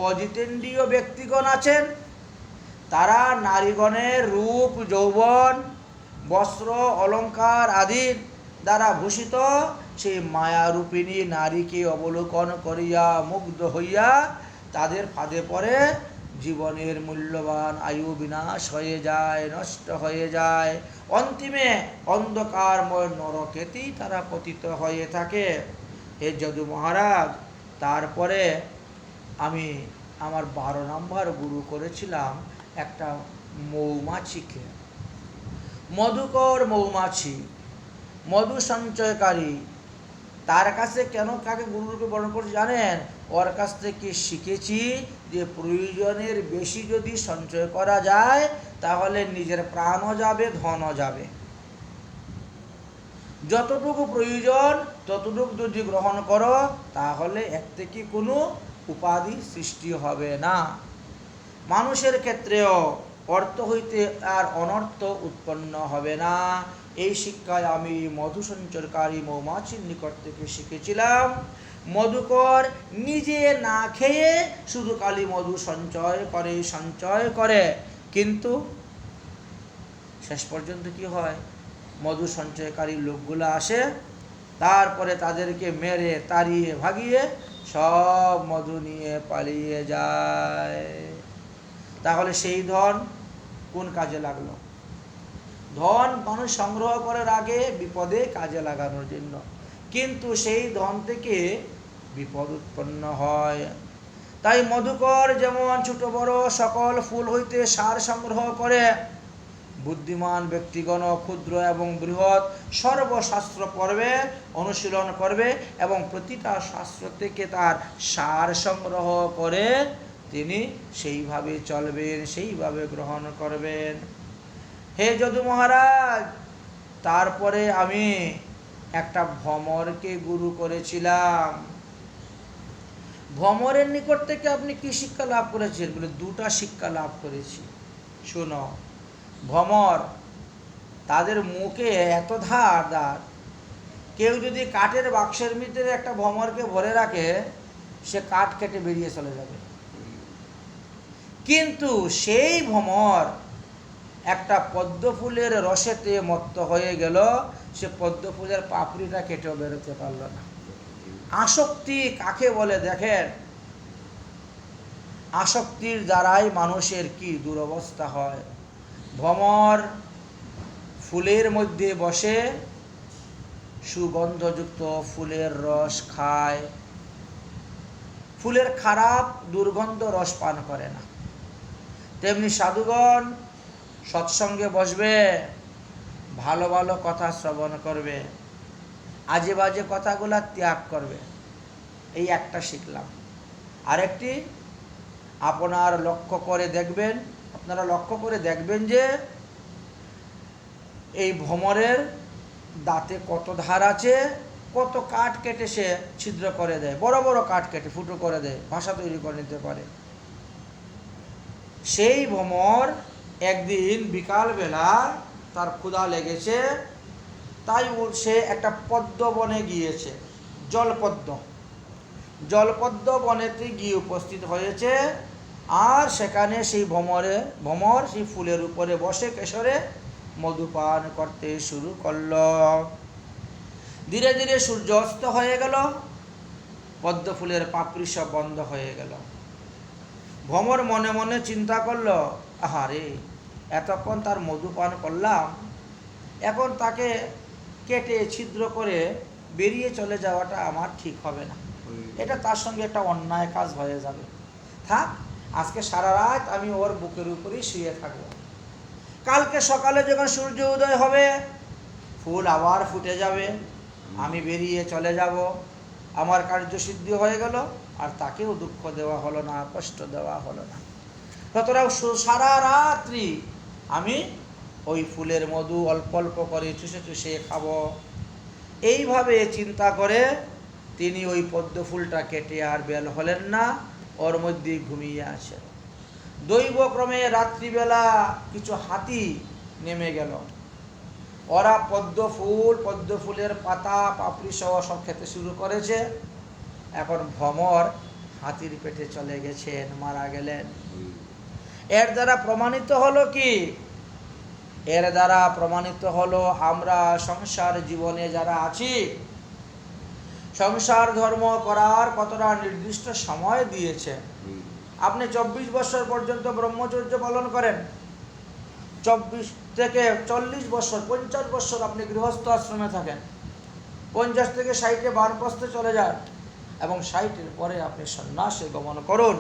অজিতেন্দ্রিয় ব্যক্তিগণ আছেন, তারা নারীগণের রূপ, যৌবন, বস্ত্র, অলঙ্কার আদির দ্বারা ভূষিত সেই মায়ারূপিণী নারীকে অবলোকন করিয়া মুগ্ধ হইয়া তাদের ফাঁদে পড়ে জীবনের মূল্যবান আয়ু বিনাশ হয়ে যায়, নষ্ট হয়ে যায়। অন্তিমে অন্ধকারময় নরকেতেই তারা পতিত হয়ে থাকে। হে যদু মহারাজ, তারপরে আমি আমার 12 নম্বর গুরু করেছিলাম একটা মৌমাছিকে। মধুকর মৌমাছি, মধু সঞ্চয়কারী। তার কাছে কেন কাকে গুরুরূপে বর্ণনা করছি জানেন? ওর কাছ থেকে শিখেছি যে প্রয়োজনের বেশি যদি সঞ্চয় করা যায় তাহলে নিজের প্রাণও যাবে, ধনও যাবে। যতটুকু প্রয়োজন ততটুকু যদি গ্রহণ করো তাহলে এর থেকে কোনো উপাধি সৃষ্টি হবে না। মানুষের ক্ষেত্রেও অর্থ হইতে আর অনর্থ উৎপন্ন হবে না। এই শিক্ষায় আমি মধু সঞ্চয়কারী মৌমাছির নিকট থেকে শিখেছিলাম। মধুকর নিজে না খেয়ে শুধু খালি মধু সঞ্চয় করে, কিন্তু শেষ পর্যন্ত কি হয়? মধু সঞ্চয়কারী লোকগুলো আসে, তারপরে তাদেরকে মেরে তাড়িয়ে ভাগিয়ে সব মধু নিয়ে পালিয়ে যায়। তাহলে সেই ধন কোন কাজে লাগলো? ধন মানুষ সংগ্রহ করার আগে বিপদে কাজে লাগানোর জন্য, কিন্তু সেই ধন থেকে বিপদ উৎপন্ন হয়। তাই মধুকর যেমন ছোট বড় সকল ফুল হইতে সার সংগ্রহ করে, বুদ্ধিমান ব্যক্তিগণ ক্ষুদ্র এবং বৃহৎ সর্বশাস্ত্র পড়বে, অনুশীলন করবে এবং প্রতিটা শাস্ত্র থেকে তার সার সংগ্রহ করে তিনি সেইভাবে চলবেন, সেইভাবে গ্রহণ করবেন। হে যদু মহারাজ, তারপরে আমি একটা ভ্রমরকে গুরু করেছিলাম। ভ্রমরের নিকট থেকে আপনি কি শিক্ষা লাভ করেছেন? বলে 2টা শিক্ষা লাভ করেছি। শোনো, ভ্রমর তাদের মুখে এত ধার, কেউ যদি কাঠের বাক্সের ভিতরে একটা ভ্রমরকে ভরে রাখে, সে কাঠ কেটে বেরিয়ে চলে যাবে। কিন্তু সেই ভ্রমর একটা পদ্ম ফুলের রসেতে মত্ত হয়ে গেল, সে পদ্ম ফুলের পাপড়িটা কেটেও বেরোতে পারল না। আসক্তি কাকে বলে দেখেন? আসক্তির দ্বারাই মানুষের কি দুরবস্থা হয়। ভ্রমর ফুলের মধ্যে বসে সুগন্ধযুক্ত ফুলের রস খায়, ফুলের খারাপ দুর্গন্ধ রস পান করে না। তেমনি সাধুগণ সৎসঙ্গে বসবে, ভালো ভালো কথা শ্রবণ করবে, আজে বাজে কথাগুলা ত্যাগ করবে। এই একটা শিখলাম। আরেকটি, আপনারা লক্ষ্য করে দেখবেন যে এই ভ্রমরের দাঁতে কত ধার আছে, কত কাঠ কেটে সে ছিদ্র করে দেয়, বড় বড় কাঠ কেটে ফুটো করে দেয়, ভাষা তৈরি করে নিতে পারে। সেই ভ্রমর একদিন বিকালবেলা তার ক্ষুধা লেগেছে, তাই সে একটা পদ্ম বনে গিয়েছে, জলপদ্ম বনেতে গিয়ে উপস্থিত হয়েছে। আর সেখানে সেই ভ্রমর সেই ফুলের উপরে বসে কেশরে মধুপান করতে শুরু করল। ধীরে ধীরে সূর্য অস্ত হয়ে গেল, পদ্ম ফুলের পাপড়ি সব বন্ধ হয়ে গেল। ভ্রমর মনে মনে চিন্তা করল, আহারে, এতক্ষণ তার মধুপান করলাম, এখন তাকে কেটে ছিদ্র করে বেরিয়ে চলে যাওয়াটা আমার ঠিক হবে না, এটা তার সঙ্গে একটা অন্যায় কাজ হয়ে যাবে। থাক, আজকে সারা রাত আমি ওর বুকের উপরেই শুয়ে থাকবো। কালকে সকালে যখন সূর্য উদয় হবে, ফুল আবার ফুটে যাবে, আমি বেরিয়ে চলে যাব, আমার কার্যসিদ্ধি হয়ে গেল, আর তাকেও দুঃখ দেওয়া হলো না, কষ্ট দেওয়া হলো না। সুতরাং সারা রাত্রি আমি ওই ফুলের মধু অল্প অল্প করে চুষে চুষে খাবো। এইভাবে চিন্তা করে তিনি ওই পদ্ম ফুলটা কেটে আর বের হলেন না, ওর মধ্যে ঘুমিয়ে আছেন। দৈবক্রমে রাত্রিবেলা কিছু হাতি নেমে গেল। ওরা পদ্ম ফুলের পাতা পাপড়ি সহ সব খেতে শুরু করেছে। এখন ভ্রমর হাতির পেটে চলে গেছেন, মারা গেলেন। এর দ্বারা প্রমাণিত হলো কি? এর দ্বারা প্রমাণিত হলো আমরা সংসার জীবনে যারা আছি, সংসার ধর্ম করার কতটা নির্দিষ্ট সময় দিয়েছে। আপনি 24 বছর পর্যন্ত ব্রহ্মচর্য পালন করেন, 24 থেকে 40 বছর 50 বছর আপনি গৃহস্থ আশ্রমে থাকেন, 50 থেকে 60-এ বানপ্রস্থে চলে যান, এবং 60-এর পরে আপনি সন্ন্যাসে গমন করুন।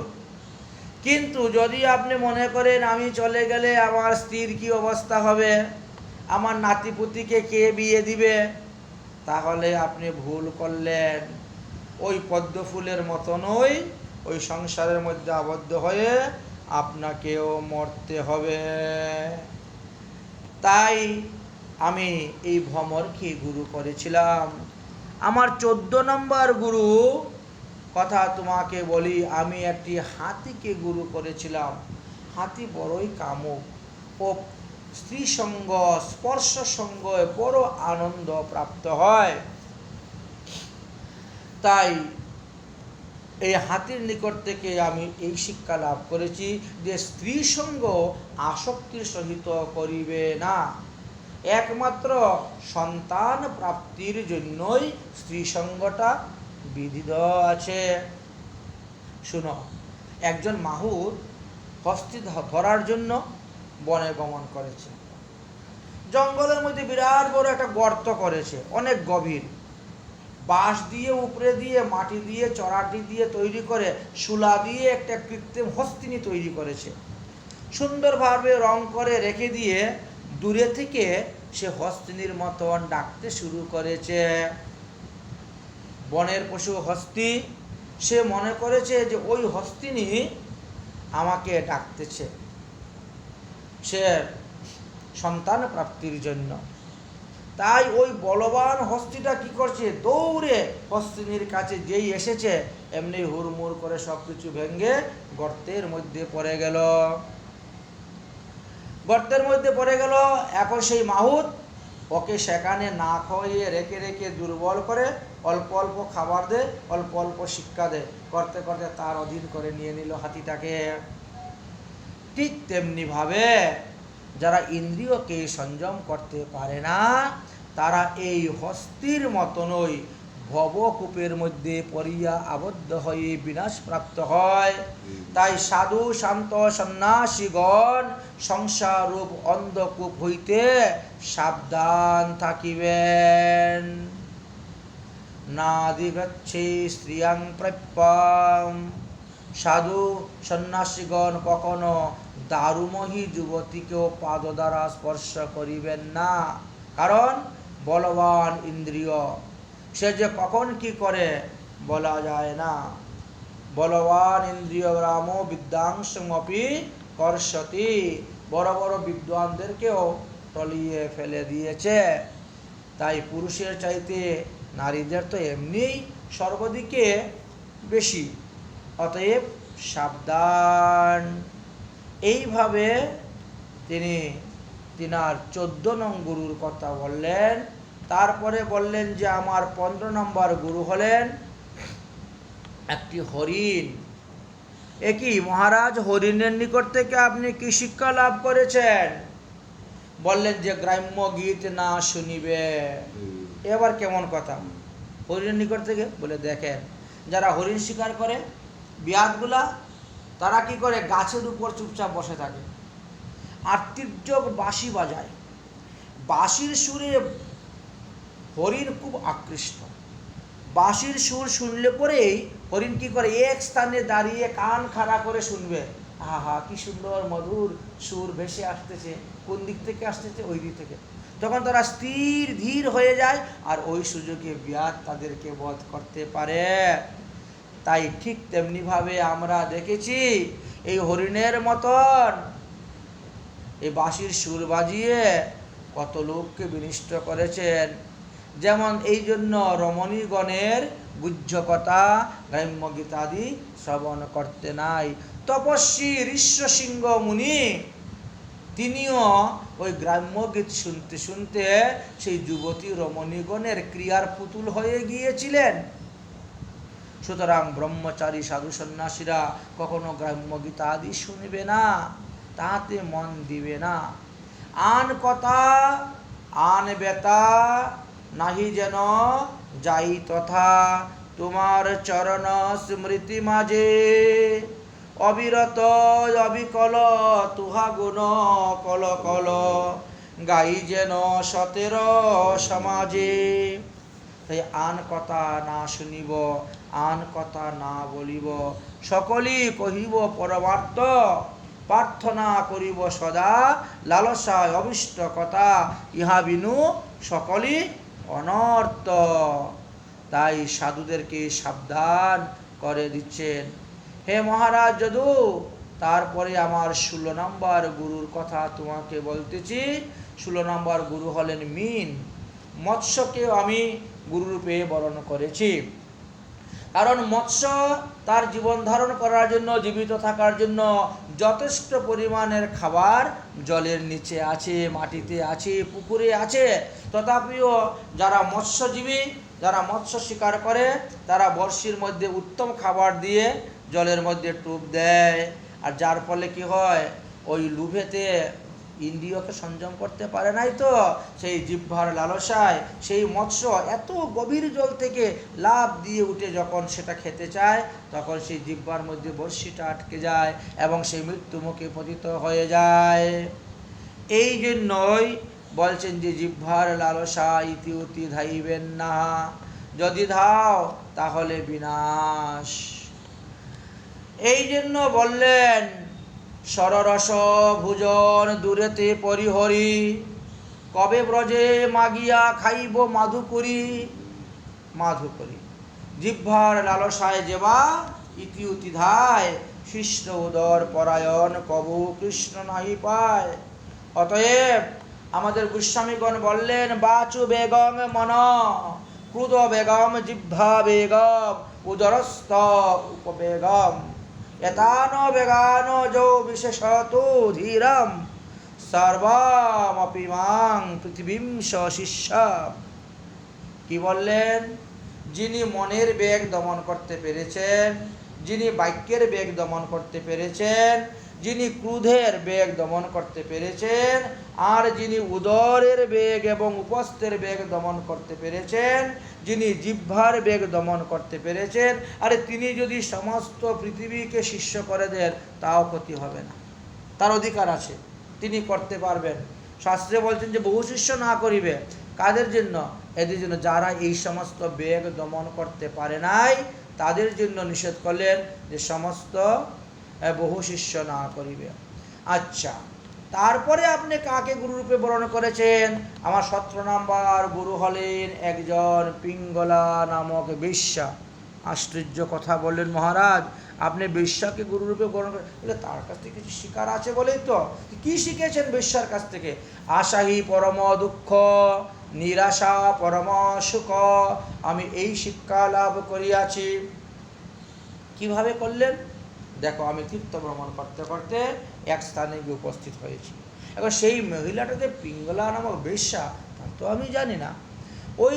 কিন্তু যদি আপনি মনে করেন আমি চলে গেলে আমার স্ত্রীর কি অবস্থা হবে, আমার নাতিপুতিকে কে বিয়ে দিবে, তাহলে আপনি ভুল করলেন। ওই পদ্ম ফুলের মতনই ওই সংসারের মধ্যে আবদ্ধ হয়ে আপনাকেও মরতে হবে। তাই আমি এই ভ্রমরকে গুরু করেছিলাম। আমার 14 নম্বর গুরু কথা তোমাকে বলি, আমি একটি হাতিকে গুরু করেছিলাম। হাতি বড়ই কামুক ও স্ত্রী সঙ্গ স্পর্শ সঙ্গ বড় আনন্দ প্রাপ্ত হয়। তাই এই হাতির নিকট থেকে আমি এই শিক্ষা লাভ করেছি যে স্ত্রী সঙ্গ আসক্তির সহিত করিবে না, একমাত্র সন্তান প্রাপ্তির জন্যই স্ত্রী সঙ্গটা বিধিত আছে। শুনো, একজন মাহুত হস্তি ধরার জন্য বনে গমন করেছে। জঙ্গলের মধ্যে বিরাট বড় একটা গর্ত করেছে, অনেক গভীর, বাঁশ দিয়ে উপরে দিয়ে মাটি দিয়ে চড়াটি দিয়ে তৈরি করে শুলা দিয়ে একটা কৃত্রিম হস্তিনী তৈরি করেছে। সুন্দরভাবে রং করে রেখে দিয়ে দূরে থেকে সে হস্তিনীর মতন ডাকতে শুরু করেছে। বনের পশু হস্তি, সে মনে করেছে যে ওই হস্তিনী আমাকে ডাকতেছে, সে সন্তান প্রাপ্তির জন্য। তাই ওই বলবান হস্তিটা কি করছে, দৌড়ে হস্তিনীর কাছে যেই এসেছে, এমনি হুড়মুড় করে সব কিছু ভেঙে গর্তের মধ্যে পড়ে গেল। এখন সেই মাহুত ওকে সেখানে না খাইয়ে রেখে রেখে দুর্বল করে অল্প অল্প খাবার দে, অল্প অল্প শিক্ষা দে, করতে করতে তার অধীন করে নিয়ে নিল হাতিটাকে। ঠিক তেমনিভাবে যারা ইন্দ্রিয়কে সংযম করতে পারে না, তারা এই হস্তির মতনই ভবকূপের মধ্যে পড়িয়া আবদ্ধ হয়ে বিনাশপ্রাপ্ত হয়। তাই সাধু শান্ত সন্ন্যাসীগণ সংসাররূপ অন্ধকূপ হইতে সাবধান থাকিবেন। নাদিগচ্ছে স্ত্রিয়াং প্রাপ্যম, সাধু সন্ন্যাসীগণ কখনো দারুমহী যুবতীকেও পাদ দ্বারা স্পর্শ করিবেন না। কারণ বলবান ইন্দ্রিয়, সে যে কখন কি করে বলা যায় না। বলবান ইন্দ্রিয় রাম বিদ্যাংশমপি কর্ষতি, বড় বড় বিদ্বানদেরকেও তলিয়ে ফেলে দিয়েছে। তাই পুরুষের চাইতে নারীদের তো এমনিই সর্বদিকে বেশি, অতএব সাবধান। এইভাবে তিনি তিনার 14 নং গুরুর কথা বললেন। তারপরে বললেন যে আমার 15 নম্বর গুরু হলেন একটি হরিণ। একই মহারাজ, হরিণের নিকট থেকে আপনি কি শিক্ষা লাভ করেছেন? বললেন যে গ্রাম্য গীত না শুনিবে। এবার কেমন কথা, হরিণের নিকট থেকে? বলে দেখেন, যারা হরিণ শিকার করে বিয়াতগুলা, তারা কি করে গাছের উপর চুপচাপ বসে থাকে আর তীর্যক বাঁশি বাজায়। বাঁশির সুরে হরিণ খুব আকৃষ্ট। বাঁশির সুর শুনলে পরেই হরিণ কি করে এক স্থানে দাঁড়িয়ে কান খাড়া করে শুনবে। আহা, কি সুন্দর মধুর সুর ভেসে আসতেছে, কোন দিক থেকে আসতেছে? ওই দিক থেকে। তখন তারা স্থির ধীর হয়ে যায়, আর ওই সুযোগে বিয়াত তাদেরকে বধ করতে পারে। তাই ঠিক তেমনিভাবে আমরা দেখেছি এই হরিণের মতন এই বাঁশির সুর বাজিয়ে কত লোককে বিনষ্ট করেছেন। যেমন এই জন্য রমণীগণের গুহ্য কথা গ্রাম্য গীতাদি শ্রবণ করতে নাই। তপস্বী ঋষ্যশৃঙ্গ মুনি, তিনিও ওই গ্রাম্য গীত শুনতে শুনতে সেই যুবতী রমণীগণের ক্রিয়ার পুতুল হয়ে গিয়েছিলেন। সুতরাং ব্রহ্মচারী সাধু সন্ন্যাসীরা কখনো গ্রাম্য গীতাদি শুনবে না, তাতে মন দিবে না। আন কথা আন বেতা নাহি যেন যাই তথা, তোমার চরণ স্মৃতি মাঝে অবিরত অবিকল তুহা গুণ কল কল, গাই যেন সতের সমাজে। তাই আন কথা না শুনিব, আন কথা না বলিব, সকলই কহিব পরমার্থ, প্রার্থনা করিব সদা লালসায় অবিষ্ট কথা, ইহা বিনু সকলই অনর্থ। তাই সাধুদেরকে সাবধান করে দিচ্ছেন। হে মহারাজ যদু, তারপরে আমার 16 নম্বর গুরুর কথা তোমাকে বলতেছি। 16 নম্বর গুরু হলেন মিন। মৎস্যকেও আমি গুরুরূপে বরণ করেছি। কারণ মৎস্য তার জীবন ধারণ করার জন্য, জীবিত থাকার জন্য যথেষ্ট পরিমাণের খাবার জলের নিচে আছে, মাটিতে আছে, পুকুরে আছে। তথাপিও যারা মৎস্যজীবী, যারা মৎস্য শিকার করে, তারা বড়শির মধ্যে উত্তম খাবার দিয়ে জলের মধ্যে টুপ দেয়। আর যার ফলে কি হয়, ওই লুভেতে ইন্দ্রিয়কে সংযম করতে পারে নাই, তো সেই জিহ্বার লালসায় সেই মৎস্য এত গভীর জল থেকে লাফ দিয়ে উঠে যখন সেটা খেতে চায়, তখন সেই জিহ্বার মধ্যে বড়শিটা আটকে যায় এবং সেই মৃত্যুমুখে পতিত হয়ে যায়। এই জন্যই বলছেন যে জিহ্বার লালসা ইতি অতি ধাইবেন না, যদি ধাও তাহলে বিনাশ। এই জন্য বললেন সররস ভোজন দূরেতে পরিহরি, কবে ব্রজে মাগিয়া খাইব মাধুকরী। মাধুকরী জিহ্বার লালসায় যেবা ইতি অতি ধায়, শিষ্ণ উদর পরায়ণ কবু কৃষ্ণ নাহি পায়। অতএব আমাদের গোস্বামীগণ বললেন বাচু বেগম মন, ক্রুদ বেগম জিহ্বা বেগম, উদরস্থ উপবেগম, এতানো বেগানো যো বিশেষতো ধীরম, সর্বামপি মাং পৃথিবীম শিষ্যা। কি বললেন? যিনি মনের বেগ দমন করতে পেরেছেন, যিনি বাক্যের বেগ দমন করতে পেরেছেন, যিনি ক্রোধের বেগ দমন করতে পেরেছেন, আর যিনি উদরের বেগ এবং উপস্থের বেগ দমন করতে পেরেছেন, যিনি জিহ্বার বেগ দমন করতে পেরেছেন, আরে তিনি যদি সমস্ত পৃথিবীকে শিষ্য করে দেন তাও ক্ষতি হবে না, তার অধিকার আছে, তিনি করতে পারবেন। শাস্ত্রে বলছেন যে বহু শিষ্য না করিবে। কাদের জন্য? এদের জন্য যারা এই সমস্ত বেগ দমন করতে পারে নাই, তাদের জন্য নিষেধ করলেন যে সমস্ত বহু শিষ্য না করিবে। আচ্ছা, তারপরে আপনি কাকে গুরুরূপে বরণ করেছেন? আমার 17 নম্বর গুরু হলেন একজন পিঙ্গলা নামক বেশ্যা। আশ্চর্য কথা বললেন মহারাজ, আপনি বেশ্যাকে গুরুরূপে বরণ করেন, তার কাছ থেকে কিছু শিকার আছে বলেই তো। কি শিখেছেন বেশ্যার কাছ থেকে? আশাহি পরম দুঃখ, নিরাশা পরম সুখ, আমি এই শিক্ষা লাভ করিয়াছি। কিভাবে করলেন? দেখো, আমি তীর্থ ভ্রমণ করতে করতে এক স্থানে গিয়ে উপস্থিত হয়েছি। এখন সেই মহিলাটাতে পিঙ্গলা নামক বেশ্যা তা তো আমি জানি না। ওই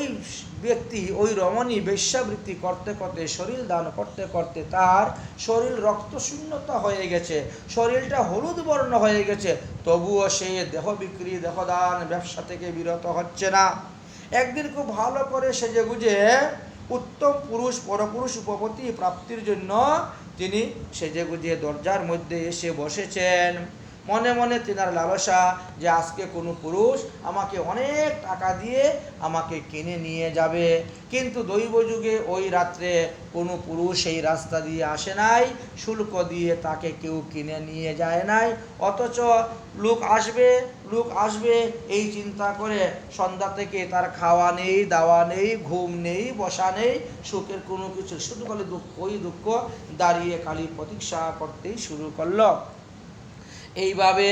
ব্যক্তি, ওই রমণী বেশ্যাবৃত্তি করতে করতে, শরীর দান করতে করতে তার শরীর রক্তশূন্যতা হয়ে গেছে, শরীরটা হলুদ বর্ণ হয়ে গেছে, তবুও সে দেহ বিক্রি, দেহদান ব্যবসা থেকে বিরত হচ্ছে না। একদিন খুব ভালো করে সেজেগুজে উত্তম পুরুষ পরপুরুষ উপপত্তি প্রাপ্তির জন্য তিনি সেজেগুজে দরজার মধ্যে এসে বসেছেন। মনে মনে তেনার লালসা যে আজকে কোনো পুরুষ আমাকে অনেক টাকা দিয়ে আমাকে কিনে নিয়ে যাবে। কিন্তু দৈব যুগে ওই রাত্রে কোনো পুরুষ সেই রাস্তা দিয়ে আসে নাই, শুল্ক দিয়ে তাকে কেউ কিনে নিয়ে যায় নাই। অথচ লোক আসবে এই চিন্তা করে সন্ধ্যা থেকে তার খাওয়া নেই, দাওয়া নেই, ঘুম নেই, বসা নেই, সুখের কোনো কিছু, শুধু বলে দুঃখই দুঃখ, দাঁড়িয়ে খালি প্রতীক্ষা করতেই শুরু করলো। এইভাবে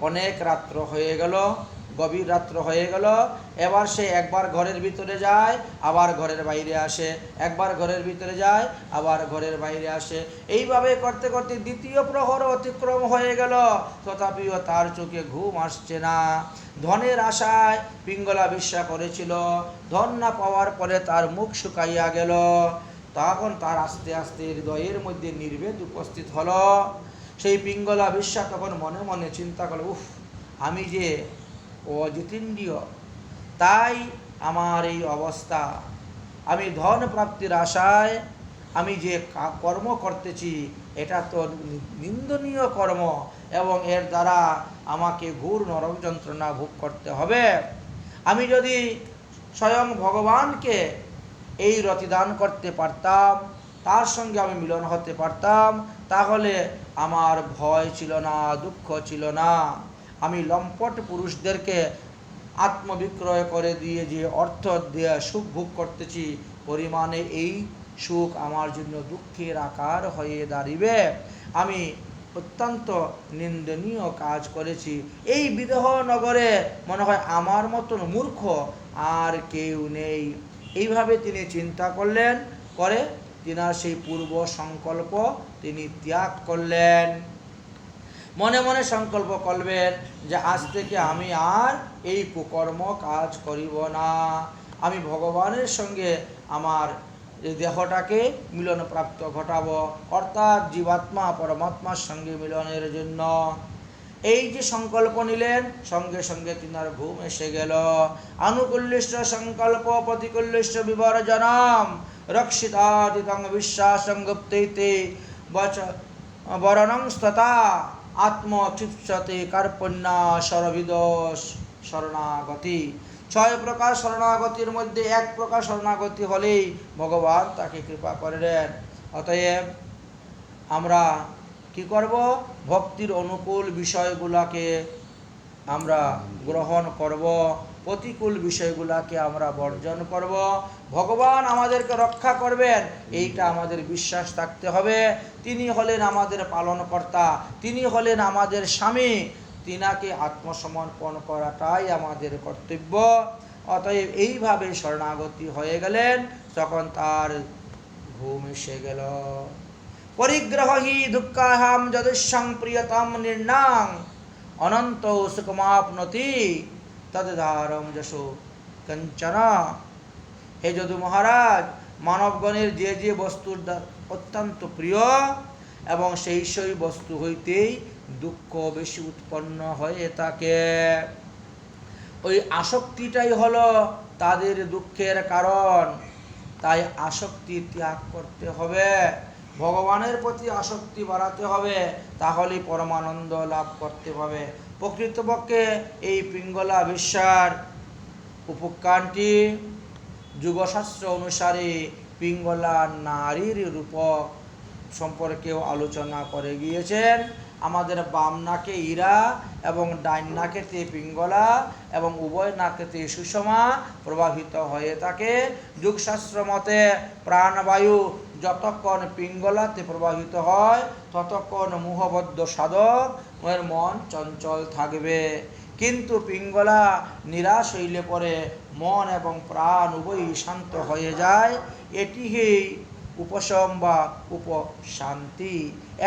অনেক রাত্র হয়ে গেল, গভীর রাত্র হয়ে গেল। এবার সে একবার ঘরের ভিতরে যায়, আবার ঘরের বাইরে আসে, একবার ঘরের ভিতরে যায়, আবার ঘরের বাইরে আসে। এইভাবে করতে করতে দ্বিতীয় প্রহর অতিক্রম হয়ে গেল, তথাপিও তার চোখে ঘুম আসছে না। ধনের আশায় পিঙ্গলা বেশ্যা করেছিল, ধন না পাওয়ার পরে তার মুখ শুকাইয়া গেল। তখন তার আস্তে আস্তে হৃদয়ের মধ্যে নির্বেদ উপস্থিত হলো। সেই পিঙ্গলা বেশ্যা তখন মনে মনে চিন্তা করল, উফ, আমি যে অজিতেন্দ্রিয়, তাই আমার এই অবস্থা। আমি ধন প্রাপ্তির আশায় আমি যে কর্ম করতেছি এটা তো নিন্দনীয় কর্ম, এবং এর দ্বারা আমাকে ঘোর নরক যন্ত্রণা ভোগ করতে হবে। আমি যদি স্বয়ং ভগবানকে এই রতিদান করতে পারতাম, তার সঙ্গে আমি মিলন হতে পারতাম, তাহলে আমার ভয় ছিল না, দুঃখ ছিল না। আমি লম্পট পুরুষদেরকে আত্মবিক্রয় করে দিয়ে যে অর্থ দিয়ে সুখ ভোগ করতেছি, পরিমাণে এই সুখ আমার জন্য দুঃখের আকার হয়ে দাঁড়িবে। আমি অত্যন্ত নিন্দনীয় কাজ করেছি। এই বিদেহ নগরে মনে হয় আমার মতন মূর্খ আর কেউ নেই। এইভাবে তিনি চিন্তা করলেন, করে তিনার সেই পূর্ব সংকল্প তিনি ত্যাগ করলেন। মনে মনে সংকল্প করবেন যে আজ থেকে আমি আর এই কুকর্ম কাজ করিব না। আমি ভগবানের সঙ্গে আমার এই দেহটাকে মিলন প্রাপ্ত ঘটাবো, অর্থাৎ জীবাত্মা পরমাত্মার সঙ্গে মিলনের জন্য। এই যে সংকল্প নিলেন, সঙ্গে সঙ্গে তিনার ঘুম এসে গেল। আনুকূল্যশ্চ সংকল্প প্রতিকূল্যশ্চ বিবর্জনম রক্ষিতাদিতং বিশ্বাসং গুপ্তৈতে বরণং স্ততা আত্মতৃপ্সতে কার্পণ্যা সরবিদ শরণাগতি। 6 প্রকার শরণাগতির মধ্যে এক প্রকার শরণাগতি হলেই ভগবান তাকে কৃপা করলেন। অতএব আমরা কি করব? ভক্তির অনুকূল বিষয়গুলোকে আমরা গ্রহণ করব, প্রতিকূল বিষয়গুলোকে আমরা বর্জন করব। ভগবান আমাদেরকে রক্ষা করবেন, এইটা আমাদের বিশ্বাস থাকতে হবে। তিনি হলেন আমাদের পালনকর্তা, তিনি হলেন আমাদের স্বামী, তিনাকে আত্মসমর্পণ করাটাই আমাদের কর্তব্য। অতএব এইভাবে শরণাগতি হয়ে গেলেন, তখন তার ঘুম এসে গেল। পরিগ্রহ হি দুঃখাহাম যদুষ্যং প্রিয়তম নির্ণাং অনন্ত সুখমাপ্নতি তদ্ধারম যশো কঞ্চনা। হে যদু মহারাজ, মানবগণের যে যে বস্তুর অত্যন্ত প্রিয় এবং সেই বস্তু হইতেই দুঃখ বেশি উৎপন্ন হয়ে থাকে। ওই আসক্তিটাই হলো তাদের দুঃখের কারণ। তাই আসক্তি ত্যাগ করতে হবে, ভগবানের প্রতি আসক্তি বাড়াতে হবে, তাহলেই পরমানন্দ লাভ করতে হবে। প্রকৃতপক্ষে এই পিঙ্গলা বিশ্বার উপকারটি যুগশাস্ত্র অনুসারে পিঙ্গলা নারীর রূপক সম্পর্কেও আলোচনা করে গিয়েছেন। আমাদের বাম নাকে ইরা এবং ডাইন নাকেতে পিঙ্গলা এবং উভয় নাকেতে সুষমা প্রবাহিত হয়ে থাকে। যুগশাস্ত্র মতে প্রাণবায়ু যতক্ষণ পিঙ্গলাতে প্রবাহিত হয় ততক্ষণ মোহবদ্ধ সাধক এর মন চঞ্চল থাকবে, কিন্তু পিঙ্গলা নিরাশ হইলে পরে মন এবং প্রাণ উভয়ই শান্ত হয়ে যায়। এটিই উপশম বা উপশান্তি।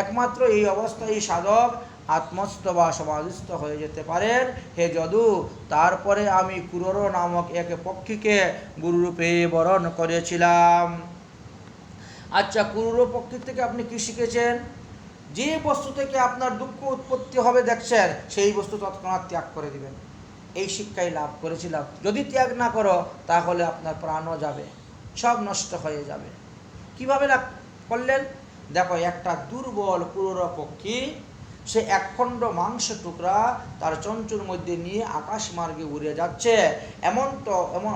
একমাত্র এই অবস্থায় সাধক আত্মস্থ বা সমাধিস্থ হয়ে যেতে পারেন। হে যদু, তারপরে আমি ক্রূর নামক এক পক্ষীকে গুরুরূপে বরণ করেছিলাম। আচ্ছা, ক্রূর পক্ষী থেকে আপনি কি শিখেছেন? যে বস্তু থেকে আপনার দুঃখ উৎপত্তি হবে দেখছেন, সেই বস্তু তৎক্ষণাৎ ত্যাগ করে দিবেন। এই শিক্ষাই লাভ করেছিলাম। যদি ত্যাগ না করো তাহলে আপনার প্রাণও যাবে, সব নষ্ট হয়ে যাবে। কিভাবে লাভ করলেন? দেখো, একটা দুর্বল ক্রূর পক্ষী, সে একখণ্ড মাংস টুকরা তার চঞ্চুর মধ্যে নিয়ে আকাশ মার্গে উড়ে যাচ্ছে। এমন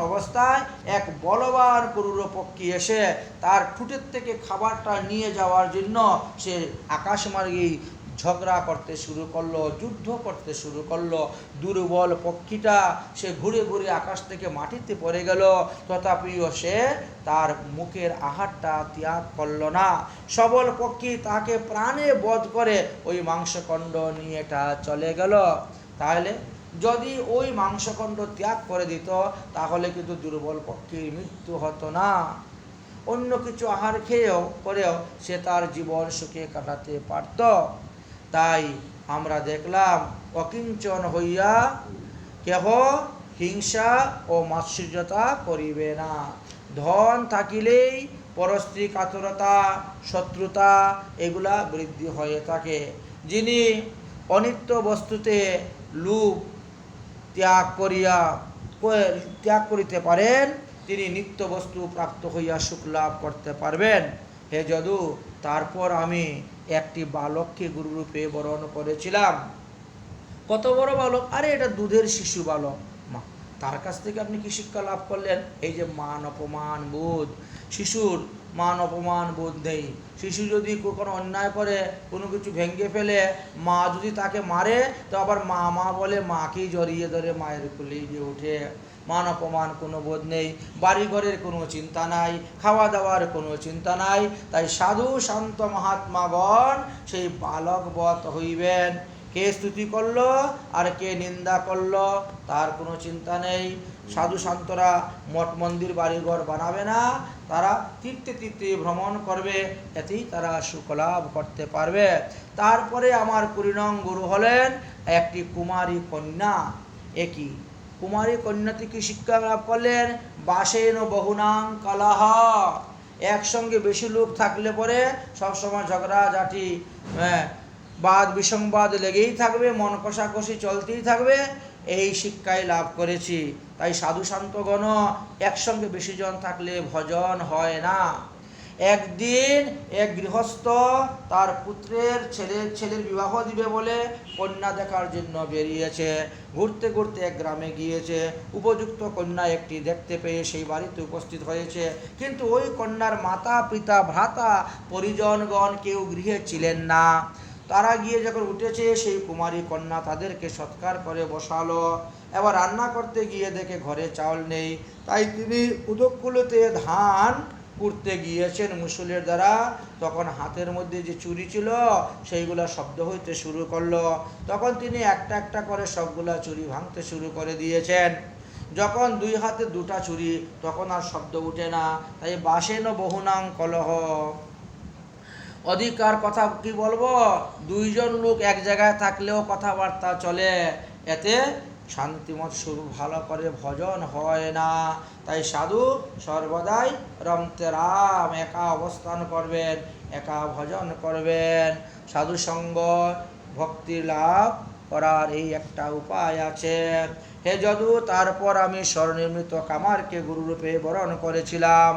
অবস্থায় এক বলবান ক্রূর পক্ষী এসে তার ঠুটের থেকে খাবারটা নিয়ে যাওয়ার জন্য সে আকাশ মার্গেই ঝগড়া করতে শুরু করলো, যুদ্ধ করতে শুরু করলো। দুর্বল পক্ষীটা সে ঘুরে ঘুরে আকাশ থেকে মাটিতে পড়ে গেল, তথাপিও সে তার মুখের আহারটা ত্যাগ করল না। সবল পক্ষী তাকে প্রাণে বধ করে ওই মাংসখণ্ড নিয়ে এটা চলে গেল। তাহলে যদি ওই মাংসখণ্ড ত্যাগ করে দিত তাহলে কিন্তু দুর্বল পক্ষীর মৃত্যু হতো না। অন্য কিছু আহার খেয়েও করেও সে তার জীবন সুখে কাটাতে পারত। তাই আমরা দেখলাম, অকিঞ্চন হইয়া কেহ হিংসা ও মাৎসর্যতা করিবে না। ধন থাকিলেই পরস্ত্রী কাতরতা, শত্রুতা এগুলা বৃদ্ধি হয়ে থাকে। যিনি অনিত্য বস্তুতে লোভ ত্যাগ করিতে পারেন, তিনি নিত্য বস্তু প্রাপ্ত হইয়া সুখ লাভ করতে পারবেন। হে যদু, তারপর আমি একটি বালককে গুরুরূপে বরণ করেছিলাম। কত বড় বালক? আরে এটা দুধের শিশু বালক। মা, তার কাছ থেকে আপনি কি শিক্ষা লাভ করলেন? এই যে মান অপমান বোধ, শিশুর মান অপমান বোধ নেই। শিশু যদি কোনো অন্যায় করে, কোনো কিছু ভেঙে ফেলে, মা যদি তাকে মারে তো আবার মা মা বলে, মাকেই জড়িয়ে ধরে মায়ের কোলে গিয়ে ওঠে। মান অপমান কোনো বোধ নেই, বাড়িঘরের কোনো চিন্তা নাই, খাওয়া দাওয়ার কোনো চিন্তা নাই। তাই সাধু শান্ত মহাত্মাগণ সেই বালকবৎ হইবেন। কে স্তুতি করলো আর কে নিন্দা করলো তার কোনো চিন্তা নেই। সাধু শান্তরা মঠ মন্দির বাড়িঘর বানাবে না, তারা তীর্থে তীর্থে ভ্রমণ করবে, এতেই তারা সুখলাভ করতে পারবে। তারপরে আমার ২০ নং গুরু হলেন একটি কুমারী কন্যা। একই কুমারী কন্যাটি কি শিক্ষা লাভ করলেন? বাসেন বহুনাং কলহ। একসঙ্গে বেশি লোক থাকলে পরে সবসময় ঝগড়াঝাটি, বাদ বিসংবাদ লেগেই থাকবে, মন কষাকষি চলতেই থাকবে। এই শিক্ষাই লাভ করেছি। তাই সাধু শান্তগণ একসঙ্গে বেশি জন থাকলে ভজন হয় না। একদিন এক গৃহস্থ তার পুত্রের ছেলের বিবাহ দিবে বলে কন্যা দেখার জন্য বেরিয়েছে। ঘুরতে ঘুরতে এক গ্রামে গিয়েছে, উপযুক্ত কন্যা একটি দেখতে পেয়ে সেই বাড়িতে উপস্থিত হয়েছে। কিন্তু ওই কন্যার মাতা পিতা ভ্রাতা পরিজনগণ কেউ গৃহে ছিলেন না। তারা গিয়ে যখন উঠেছে, সেই কুমারী কন্যা তাদেরকে সৎকার করে বসালো। এবার রান্না করতে গিয়ে দেখে ঘরে চাউল নেই। তাই তিনি উদককুলোতে ধান কুড়তে গিয়েছেন মুসুলের দ্বারা। তখন হাতের মধ্যে যে চুরি ছিল সেইগুলা শব্দ হইতে শুরু করলো। তখন তিনি একটা একটা করে সবগুলা চুরি ভাঙতে শুরু করে দিয়েছেন। যখন 2 হাতে 2টা চুরি, তখন আর শব্দ উঠে না। তাই বাসেন বহুনাং কলহ। অধিকার কথা কি বলবো, দুইজন লোক এক জায়গায় থাকলেও কথাবার্তা চলে, এতে শান্তিমত সুর ভালো করে ভজন হয় না। তাই সাধু সর্বদাই রমতে রাম, একা অবস্থান করবেন, একা ভজন করবেন। সাধু সঙ্গ ভক্তি লাভ করার এই একটা উপায় আছে। হে যদু, তারপর আমি স্বনির্মিত কামারকে গুরুরূপে বরণ করেছিলাম।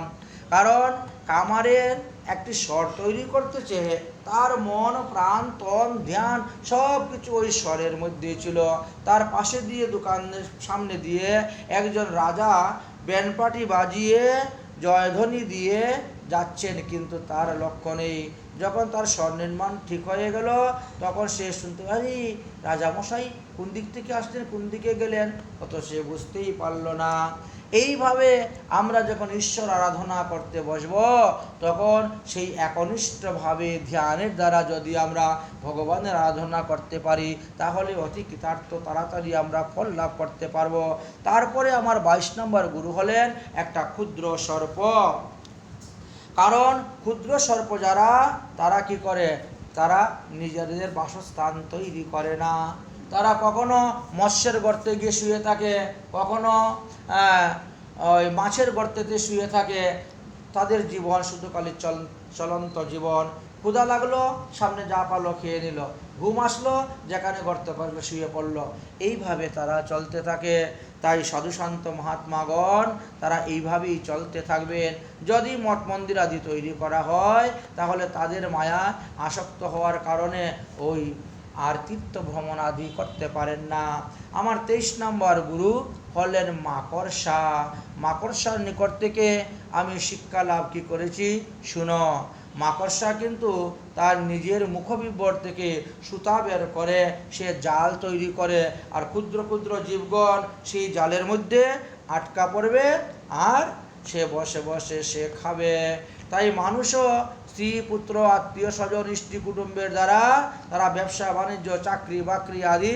কারণ কামারের একটি স্বর তৈরি করতেছে, তার মন প্রাণ তন ধ্যান সব কিছু ওই স্বরের মধ্যে ছিল। তার পাশে দিয়ে, দোকানের সামনে দিয়ে একজন রাজা ব্যান্ডপাটি বাজিয়ে জয়ধ্বনি দিয়ে যাচ্ছেন, কিন্তু তার লক্ষ্য নেই। যখন তার স্বর নির্মাণ ঠিক হয়ে গেল, তখন সে শুনতে পারি রাজামশাই কোন দিক থেকে আসলেন, কোন দিকে গেলেন, অত সে বুঝতেই পারল না। এইভাবে আমরা যখন ঈশ্বর আরাধনা করতে বসব, তখন সেই একনিষ্ঠভাবে ধ্যানের দ্বারা যদি আমরা ভগবানের আরাধনা করতে পারি, তাহলে অতি কৃতার্থ তাড়াতাড়ি আমরা ফল লাভ করতে পারবো। তারপরে আমার 22 নম্বর গুরু হলেন একটা ক্ষুদ্র সর্প। কারণ ক্ষুদ্র সর্প যারা, তারা কি করে, তারা নিজেদের বাসস্থান তৈরি করে না। তারা কখনো মৎস্যের গর্তে গিয়ে শুয়ে থাকে, কখনো ওই মাছের গর্তেতে শুয়ে থাকে। তাদের জীবন শুধু খালি চলন্ত জীবন। ক্ষুধা লাগলো, সামনে যা পালো খেয়ে নিল, ঘুম আসলো, যেখানে গর্তে পারলো শুয়ে পড়লো, এইভাবে তারা চলতে থাকে। তাই সাধুশান্ত মহাত্মাগণ তারা এইভাবেই চলতে থাকবেন। যদি মঠ মন্দির আদি তৈরি করা হয়, তাহলে তাদের মায়া আসক্ত হওয়ার কারণে ওই আর তীর্থ ভ্রমণ আদি করতে পারেন না। আমার 23 নম্বর গুরু হলেন মাকড়সা। মাকড়সার নিকট থেকে আমি শিক্ষা লাভ কি করেছি শুনো। মাকড়সা কিন্তু তার নিজের মুখবিবর থেকে সুতা বের করে সে জাল তৈরি করে, আর ক্ষুদ্র ক্ষুদ্র জীবগণ সেই জালের মধ্যে আটকা পড়বে, আর সে বসে বসে সে খাবে। তাই মানুষও স্ত্রী পুত্র আত্মীয় স্বজন ইষ্টি কুটুম্বের দ্বারা তারা ব্যবসা বাণিজ্য চাকরি বাকরি আদি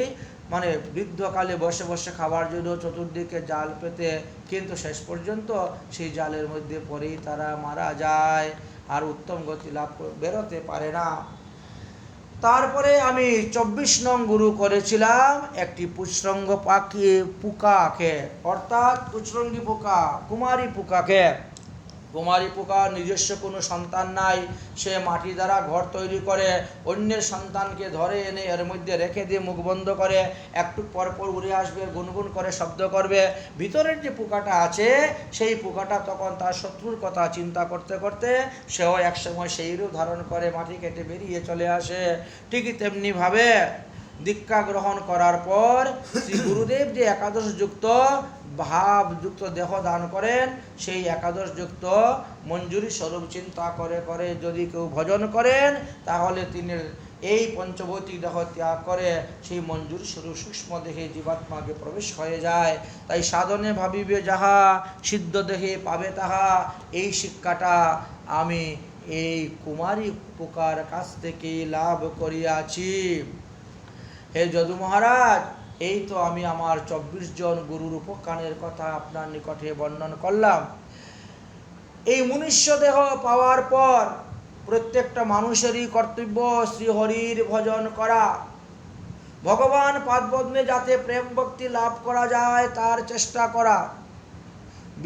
মানে বৃদ্ধকালে বসে বসে খাবার জন্য চতুর্দিকে জাল পেতে, কিন্তু শেষ পর্যন্ত সেই জালের মধ্যে পড়েই তারা মারা যায়, আর উত্তম গতি লাভ বেরোতে পারে না। তারপরে আমি 24 নং গুরু করেছিলাম একটি পুচ্ছৃঙ্গ পাখি পোকাকে, অর্থাৎ পুচ্ছৃঙ্গী পোকা, কুমারী পোকাকে। কুমারী পোকার নিজস্ব কোনো সন্তান নাই, সে মাটি দ্বারা ঘর তৈরি করে, অন্যের সন্তানকে ধরে এনে এর মধ্যে রেখে দিয়ে মুখ বন্ধ করে, একটু পরপর উড়ে আসবে, গুনগুন করে শব্দ করবে। ভিতরের যে পোকাটা আছে, সেই পোকাটা তখন তার শত্রুর কথা চিন্তা করতে করতে সেও একসময় সেই রূপ ধারণ করে মাটি কেটে বেরিয়ে চলে আসে। ঠিকই তেমনিভাবে দীক্ষা গ্রহণ করার পর শ্রী গুরুদেব যে একাদশ যুক্ত ভাবযুক্ত দেহ দান করেন, সেই একাদশ যুক্ত মঞ্জুরি স্বরূপ চিন্তা করে করে যদি কেউ ভজন করেন, তাহলে তিনি এই পঞ্চভৌতিক দেহ ত্যাগ করে সেই মঞ্জুরি স্বরূপ সূক্ষ্ম দেহে জীবাত্মাকে প্রবেশ হয়ে যায়। তাই সাধনে ভাবিবে যাহা, সিদ্ধ দেহে পাবে তাহা, এই শিক্ষাটা আমি এই কুমারী পোকার কাছ থেকে লাভ করিয়াছি। হে যদু মহারাজ, এই তো আমি আমার 24 জন গুরুর উপকারের কথা আপনার নিকটে বর্ণন করলাম। এই মনুষ্য দেহ পাওয়ার পর প্রত্যেকটা মানুষেরই কর্তব্য শ্রীহরির ভজন করা, ভগবান পাদপদ্মে যাতে প্রেম ভক্তি লাভ করা যায় তার চেষ্টা করা।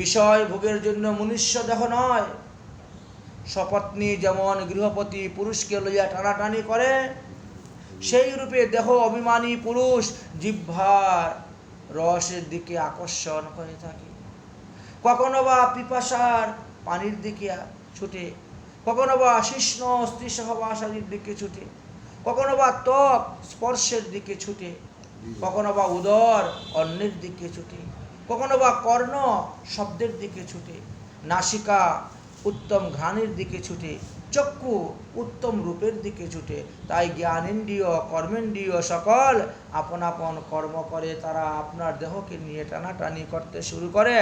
বিষয় ভোগের জন্য মনুষ্য দেহ নয়। সপত্নী যেমন গৃহপতি পুরুষকে লইয়া টানাটানি করে, সেই রূপে দেহ অভিমানী পুরুষ জিহ্বার রসের দিকে আকর্ষণ হয়ে থাকে। কখনো বা পিপাসার পানির দিকে ছুটে, কখনো বা শিষ্ণ স্ত্রী সহবাসাদির দিকে ছুটে, কখনো বা ত্বক স্পর্শের দিকে ছুটে, কখনো বা উদর অন্যের দিকে ছুটে, কখনো বা কর্ণ শব্দের দিকে ছুটে, নাসিকা উত্তম ঘ্রাণের দিকে ছুটে, চক্ষু উত্তম রূপের দিকে ছুটে। তাই জ্ঞানেন্দ্রিয় কর্মেন্দ্রিয় সকল আপন আপন কর্ম করে, তারা আপনার দেহকে নিয়ে টানাটানি করতে শুরু করে।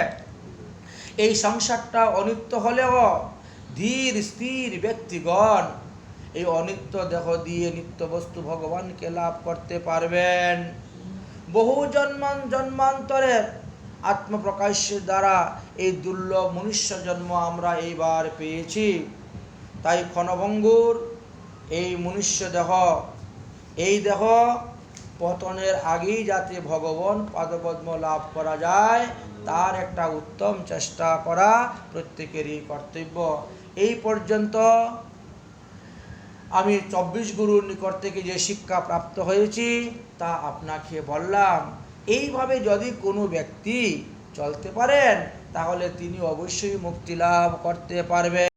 এই সংসারটা অনিত্য হলেও ধীর স্থির ব্যক্তিগণ এই অনিত্য দেহ দিয়ে নিত্য বস্তু ভগবানকে লাভ করতে পারবেন। বহু জন্মান্তরের আত্মপ্রকাশের দ্বারা এই দুর্লভ মনুষ্য জন্ম আমরা এইবার পেয়েছি। তাই ক্ষণভঙ্গুর এই মনুষ্য দেহ, এই দেহ পতনের আগেই যাতে ভগবান পাদপদ্ম লাভ করা যায় তার একটা উত্তম চেষ্টা করা প্রত্যেকেরই কর্তব্য। এই পর্যন্ত আমি 24 গুরুর নিকট থেকে যে শিক্ষা প্রাপ্ত হয়েছি তা আপনাকে বললাম। এইভাবে যদি কোনো ব্যক্তি চলতে পারেন তাহলে তিনি অবশ্যই মুক্তি লাভ করতে পারবেন।